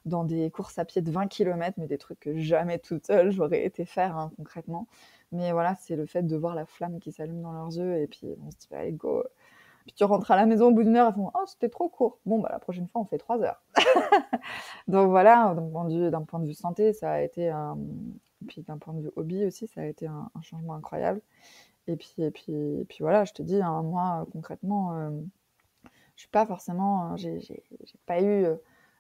dans des courses à pied de 20 km, mais des trucs que jamais toute seule j'aurais été faire, hein, concrètement. Mais voilà, c'est le fait de voir la flamme qui s'allume dans leurs yeux et puis on se dit, allez, go. Puis tu rentres à la maison au bout d'une heure, elles font, oh, c'était trop court. Bon, la prochaine fois, on fait 3 heures. Donc voilà, d'un point de vue santé, ça a été puis d'un point de vue hobby aussi, ça a été un changement incroyable. Et puis voilà, je te dis, hein, moi, concrètement, je suis pas forcément, j'ai pas eu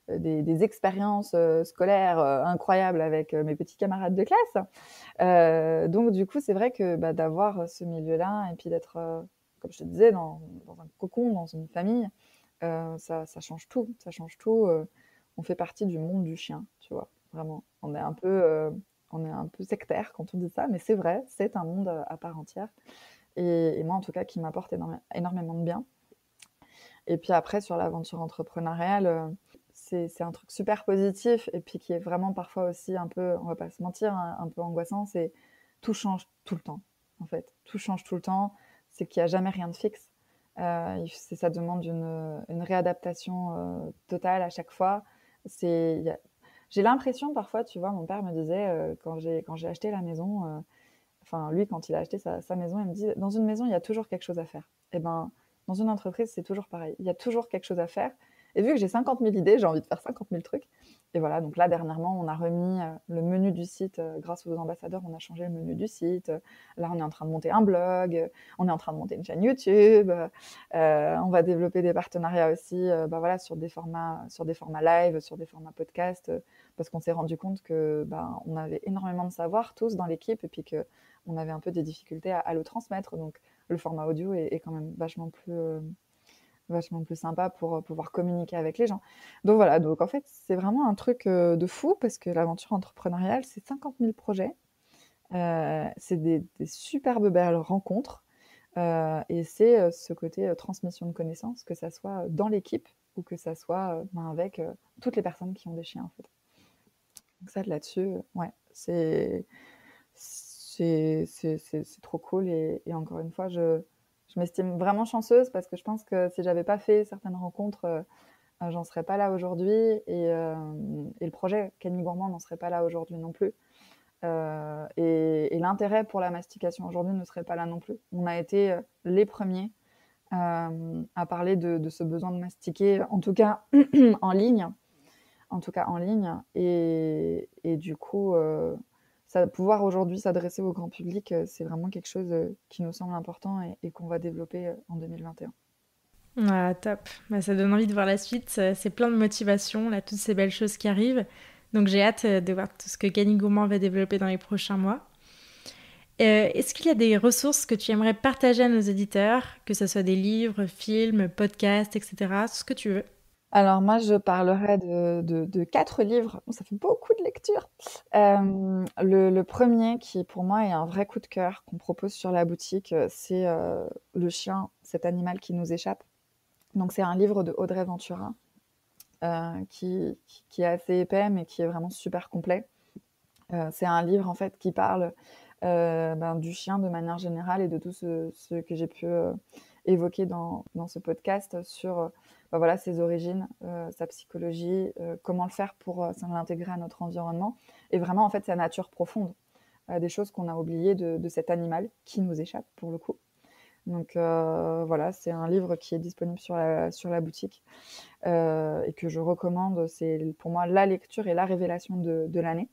des expériences scolaires incroyables avec mes petits camarades de classe. Donc du coup, c'est vrai que d'avoir ce milieu-là et puis d'être, comme je te disais, dans un cocon, dans une famille, ça change tout. Ça change tout. On fait partie du monde du chien, tu vois, vraiment. On est un peu sectaire quand on dit ça, mais c'est vrai, c'est un monde à part entière. Et moi, en tout cas, qui m'apporte énormément de bien. Et puis après, sur l'aventure entrepreneuriale, c'est un truc super positif et puis qui est vraiment parfois aussi un peu, on va pas se mentir, hein, un peu angoissant, c'est tout change tout le temps, en fait. Tout change tout le temps, c'est qu'il n'y a jamais rien de fixe. Ça demande une réadaptation totale à chaque fois. J'ai l'impression parfois, tu vois, mon père me disait, quand j'ai acheté la maison, enfin lui, quand il a acheté sa maison, il me dit, dans une maison, il y a toujours quelque chose à faire. Et dans une entreprise, c'est toujours pareil. Il y a toujours quelque chose à faire. Et vu que j'ai 50 000 idées, j'ai envie de faire 50 000 trucs. Et voilà, donc là, dernièrement, on a remis le menu du site. Grâce aux ambassadeurs, on a changé le menu du site. Là, on est en train de monter un blog. On est en train de monter une chaîne YouTube. On va développer des partenariats aussi voilà, sur des formats live, sur des formats podcast, parce qu'on s'est rendu compte que on avait énormément de savoir tous dans l'équipe et puis qu'on avait un peu des difficultés à le transmettre. Donc, le format audio est quand même vachement plus sympa pour pouvoir communiquer avec les gens. Donc voilà, donc en fait, c'est vraiment un truc de fou parce que l'aventure entrepreneuriale, c'est 50 000 projets. C'est des superbes belles rencontres. Et c'est ce côté transmission de connaissances, que ça soit dans l'équipe ou que ça soit avec toutes les personnes qui ont des chiens, en fait. Donc ça, là-dessus, ouais, c'est trop cool. Et encore une fois, je m'estime vraiment chanceuse parce que je pense que si j'avais pas fait certaines rencontres, j'en serais pas là aujourd'hui. Et le projet Canny Gourmand n'en serait pas là aujourd'hui non plus. Et l'intérêt pour la mastication aujourd'hui ne serait pas là non plus. On a été les premiers à parler de ce besoin de mastiquer, en tout cas en ligne. Et du coup, pouvoir aujourd'hui s'adresser au grand public, c'est vraiment quelque chose qui nous semble important et qu'on va développer en 2021. Ah, top. Ça donne envie de voir la suite. C'est plein de motivation, là, toutes ces belles choses qui arrivent. Donc j'ai hâte de voir tout ce que Canny Gourmand va développer dans les prochains mois. Est-ce qu'il y a des ressources que tu aimerais partager à nos éditeurs, que ce soit des livres, films, podcasts, etc., ce que tu veux? Alors moi, je parlerai de 4 livres. Bon, ça fait beaucoup de lectures. Le premier qui, pour moi, est un vrai coup de cœur qu'on propose sur la boutique, c'est Le chien, cet animal qui nous échappe. Donc c'est un livre de Audrey Ventura qui est assez épais, mais qui est vraiment super complet. C'est un livre, en fait, qui parle du chien de manière générale et de tout ce que j'ai pu évoquer dans ce podcast sur voilà, ses origines, sa psychologie, comment le faire pour l'intégrer à notre environnement et vraiment en fait sa nature profonde, des choses qu'on a oubliées de cet animal qui nous échappe pour le coup. Donc voilà, c'est un livre qui est disponible sur la boutique et que je recommande. C'est pour moi la lecture et la révélation de l'année.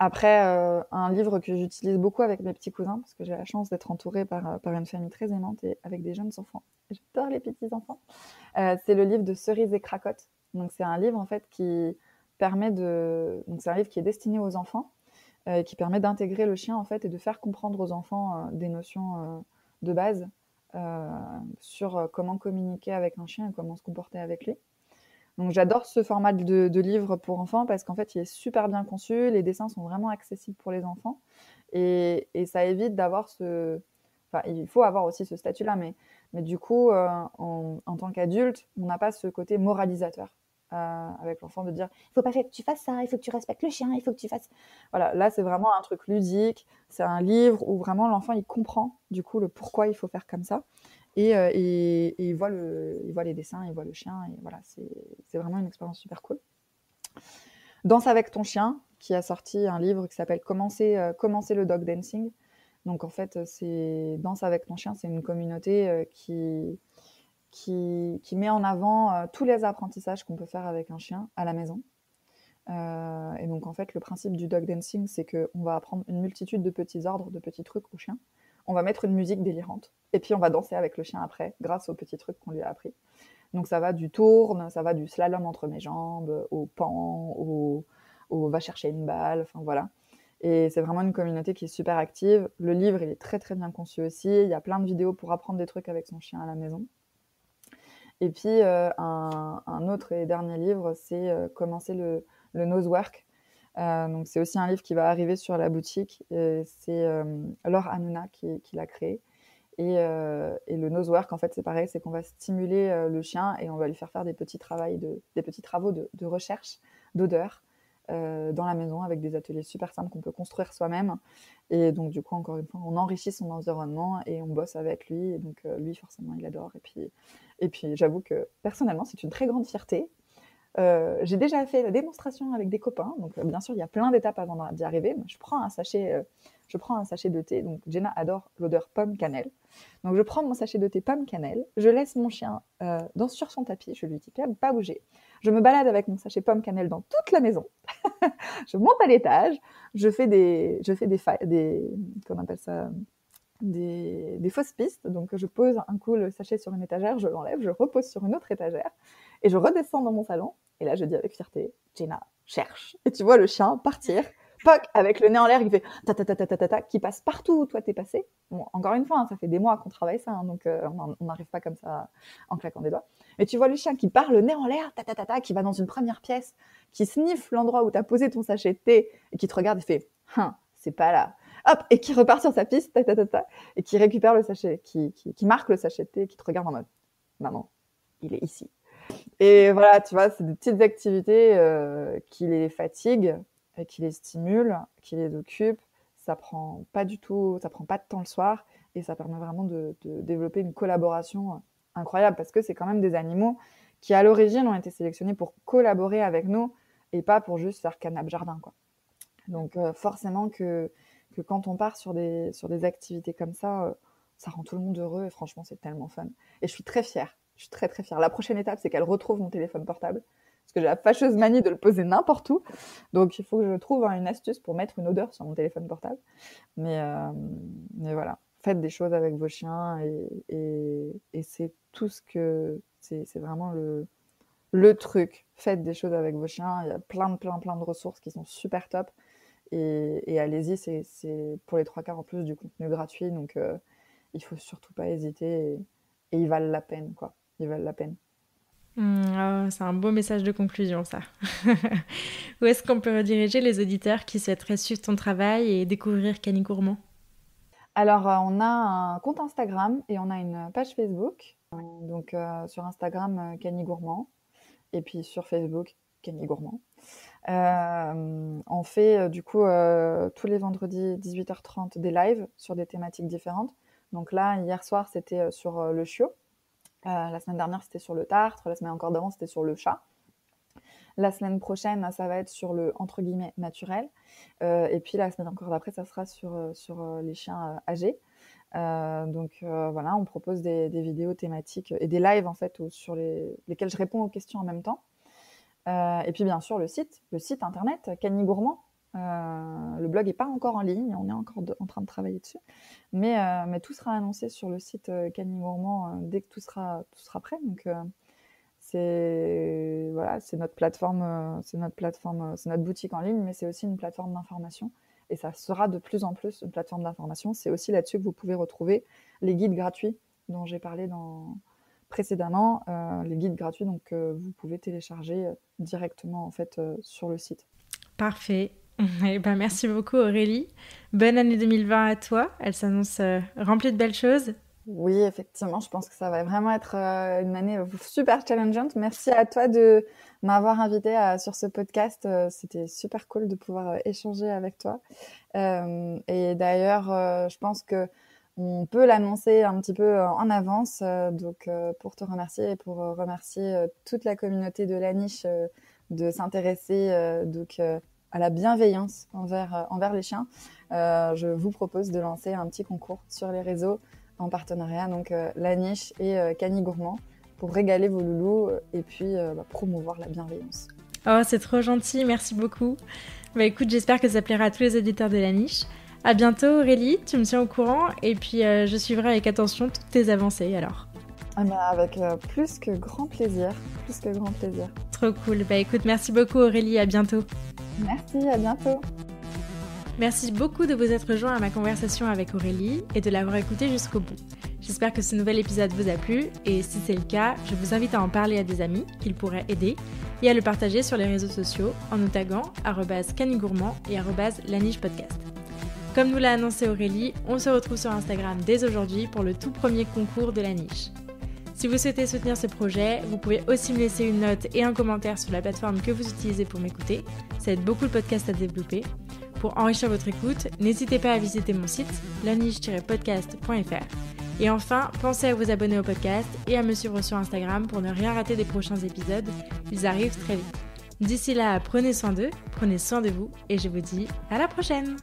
Après, un livre que j'utilise beaucoup avec mes petits cousins, parce que j'ai la chance d'être entourée par une famille très aimante et avec des jeunes enfants. J'adore les petits-enfants. C'est le livre de Cerise et Cracotte. Donc, c'est un livre, en fait, qui permet Donc, c'est un livre qui est destiné aux enfants, qui permet d'intégrer le chien, en fait, et de faire comprendre aux enfants des notions de base sur comment communiquer avec un chien et comment se comporter avec lui. Donc j'adore ce format de livre pour enfants parce qu'en fait, il est super bien conçu, les dessins sont vraiment accessibles pour les enfants et ça évite d'avoir Enfin, il faut avoir aussi ce statut-là, mais du coup, en tant qu'adulte, on n'a pas ce côté moralisateur avec l'enfant de dire « il faut pas que tu fasses ça, il faut que tu respectes le chien, il faut que tu fasses… » Voilà, là, c'est vraiment un truc ludique, c'est un livre où vraiment l'enfant, il comprend du coup le pourquoi il faut faire comme ça. Et il voit les dessins, il voit le chien, et voilà, c'est vraiment une expérience super cool. Danse avec ton chien, qui a sorti un livre qui s'appelle Commencer le dog dancing. Donc en fait, c'est Danse avec ton chien, c'est une communauté qui met en avant tous les apprentissages qu'on peut faire avec un chien à la maison. Et donc en fait, le principe du dog dancing, c'est qu'on va apprendre une multitude de petits ordres, de petits trucs au chien. On va mettre une musique délirante et puis on va danser avec le chien après grâce aux petits trucs qu'on lui a appris. Donc ça va du tourne, ça va du slalom entre mes jambes, au pan, au va chercher une balle, enfin voilà. Et c'est vraiment une communauté qui est super active. Le livre, il est très très bien conçu aussi. Il y a plein de vidéos pour apprendre des trucs avec son chien à la maison. Et puis un autre et dernier livre, c'est Commencer le nosework. Donc c'est aussi un livre qui va arriver sur la boutique. C'est Laure Hanouna qui l'a créé. Et le nosework, en fait, c'est pareil, c'est qu'on va stimuler le chien et on va lui faire des petits travaux de recherche d'odeur dans la maison avec des ateliers super simples qu'on peut construire soi-même. Et donc, du coup, encore une fois, on enrichit son environnement et on bosse avec lui. Et donc, lui, forcément, il adore. Et puis j'avoue que, personnellement, c'est une très grande fierté. J'ai déjà fait la démonstration avec des copains, donc bien sûr il y a plein d'étapes avant d'y arriver. Je prends un sachet de thé, donc Jenna adore l'odeur pomme cannelle, Donc, je prends mon sachet de thé pomme cannelle, je laisse mon chien sur son tapis, je lui dis pas bouger. Je me balade avec mon sachet pomme cannelle dans toute la maison. Je monte à l'étage, je fais qu'on appelle ça, des fausses pistes. Donc, je pose un coup le sachet sur une étagère, je l'enlève, je repose sur une autre étagère et je redescends dans mon salon. Et là, je dis avec fierté, Jenna, cherche. Et tu vois le chien partir, poc, avec le nez en l'air, il fait ta, qui passe partout où toi t'es passé. Bon, encore une fois, hein, ça fait des mois qu'on travaille ça, hein, donc on n'arrive pas comme ça en claquant des doigts. Mais tu vois le chien qui part le nez en l'air, qui va dans une première pièce, qui sniffe l'endroit où t'as posé ton sachet de thé et qui te regarde et fait c'est pas là. Hop, et qui repart sur sa piste, et qui récupère le sachet, qui marque le sachet de thé, qui te regarde en mode maman, il est ici. Et voilà, tu vois, c'est des petites activités qui les fatiguent, qui les stimulent, qui les occupent. Ça prend pas de temps le soir et ça permet vraiment de développer une collaboration incroyable parce que c'est quand même des animaux qui, à l'origine, ont été sélectionnés pour collaborer avec nous et pas pour juste faire canap jardin, quoi. Donc, forcément que quand on part sur des activités comme ça, ça rend tout le monde heureux et franchement, c'est tellement fun. Et je suis très fière. Je suis très, très fière. La prochaine étape, c'est qu'elle retrouve mon téléphone portable parce que j'ai la fâcheuse manie de le poser n'importe où. Donc, il faut que je trouve une astuce pour mettre une odeur sur mon téléphone portable. Mais voilà, faites des choses avec vos chiens et c'est tout ce que... C'est vraiment le truc. Faites des choses avec vos chiens. Il y a plein de ressources qui sont super top. Et allez-y, c'est pour les 3/4 en plus du contenu gratuit. Donc, il faut surtout pas hésiter et ils valent la peine, quoi. Ils valent la peine. C'est un beau message de conclusion, ça. Où est-ce qu'on peut rediriger les auditeurs qui souhaiteraient suivre ton travail et découvrir Cani Gourmand ? Alors, on a un compte Instagram et on a une page Facebook. Donc, sur Instagram, Cani Gourmand. Et puis, sur Facebook, Cani Gourmand. On fait, du coup, tous les vendredis, 18h30, des lives sur des thématiques différentes. Donc là, hier soir, c'était sur le chiot. La semaine dernière, c'était sur le tartre. La semaine encore d'avant, c'était sur le chat. La semaine prochaine, ça va être sur le, entre guillemets, naturel. Et puis la semaine encore d'après, ça sera sur les chiens âgés. Donc voilà, on propose des vidéos thématiques et des lives, en fait, sur lesquels je réponds aux questions en même temps. Et puis bien sûr, le site internet, Cani Gourmand. Le blog n'est pas encore en ligne, on est encore en train de travailler dessus. Mais tout sera annoncé sur le site Cani Gourmand dès que tout sera prêt. Donc c'est notre plateforme, c'est notre boutique en ligne, mais c'est aussi une plateforme d'information. Et ça sera de plus en plus une plateforme d'information. C'est aussi là-dessus que vous pouvez retrouver les guides gratuits dont j'ai parlé précédemment, les guides gratuits vous pouvez télécharger directement en fait sur le site. Parfait. Eh ben, merci beaucoup Aurélie. Bonne année 2020 à toi. Elle s'annonce remplie de belles choses. Oui, effectivement, je pense que ça va vraiment être une année super challengeante. Merci à toi de m'avoir invitée sur ce podcast. C'était super cool de pouvoir échanger avec toi. Et d'ailleurs, je pense que on peut l'annoncer un petit peu en avance, pour te remercier et pour remercier toute la communauté de la niche de s'intéresser à la bienveillance envers les chiens. Je vous propose de lancer un petit concours sur les réseaux en partenariat, la niche et Cani Gourmand, pour régaler vos loulous et puis promouvoir la bienveillance. Oh, c'est trop gentil, merci beaucoup. Écoute, j'espère que ça plaira à tous les auditeurs de la niche. À bientôt Aurélie, tu me tiens au courant et puis je suivrai avec attention toutes tes avancées alors. Avec plus que grand plaisir. Trop cool. Écoute, merci beaucoup Aurélie, à bientôt. Merci, à bientôt. Merci beaucoup de vous être joints à ma conversation avec Aurélie et de l'avoir écoutée jusqu'au bout. J'espère que ce nouvel épisode vous a plu et si c'est le cas, je vous invite à en parler à des amis qu'ils pourraient aider et à le partager sur les réseaux sociaux en nous taguant @canigourmand et @lanichepodcast. Comme nous l'a annoncé Aurélie, on se retrouve sur Instagram dès aujourd'hui pour le tout premier concours de la niche. Si vous souhaitez soutenir ce projet, vous pouvez aussi me laisser une note et un commentaire sur la plateforme que vous utilisez pour m'écouter. Ça aide beaucoup le podcast à développer. Pour enrichir votre écoute, n'hésitez pas à visiter mon site laniche-podcast.fr. Et enfin, pensez à vous abonner au podcast et à me suivre sur Instagram pour ne rien rater des prochains épisodes. Ils arrivent très vite. D'ici là, prenez soin d'eux, prenez soin de vous et je vous dis à la prochaine!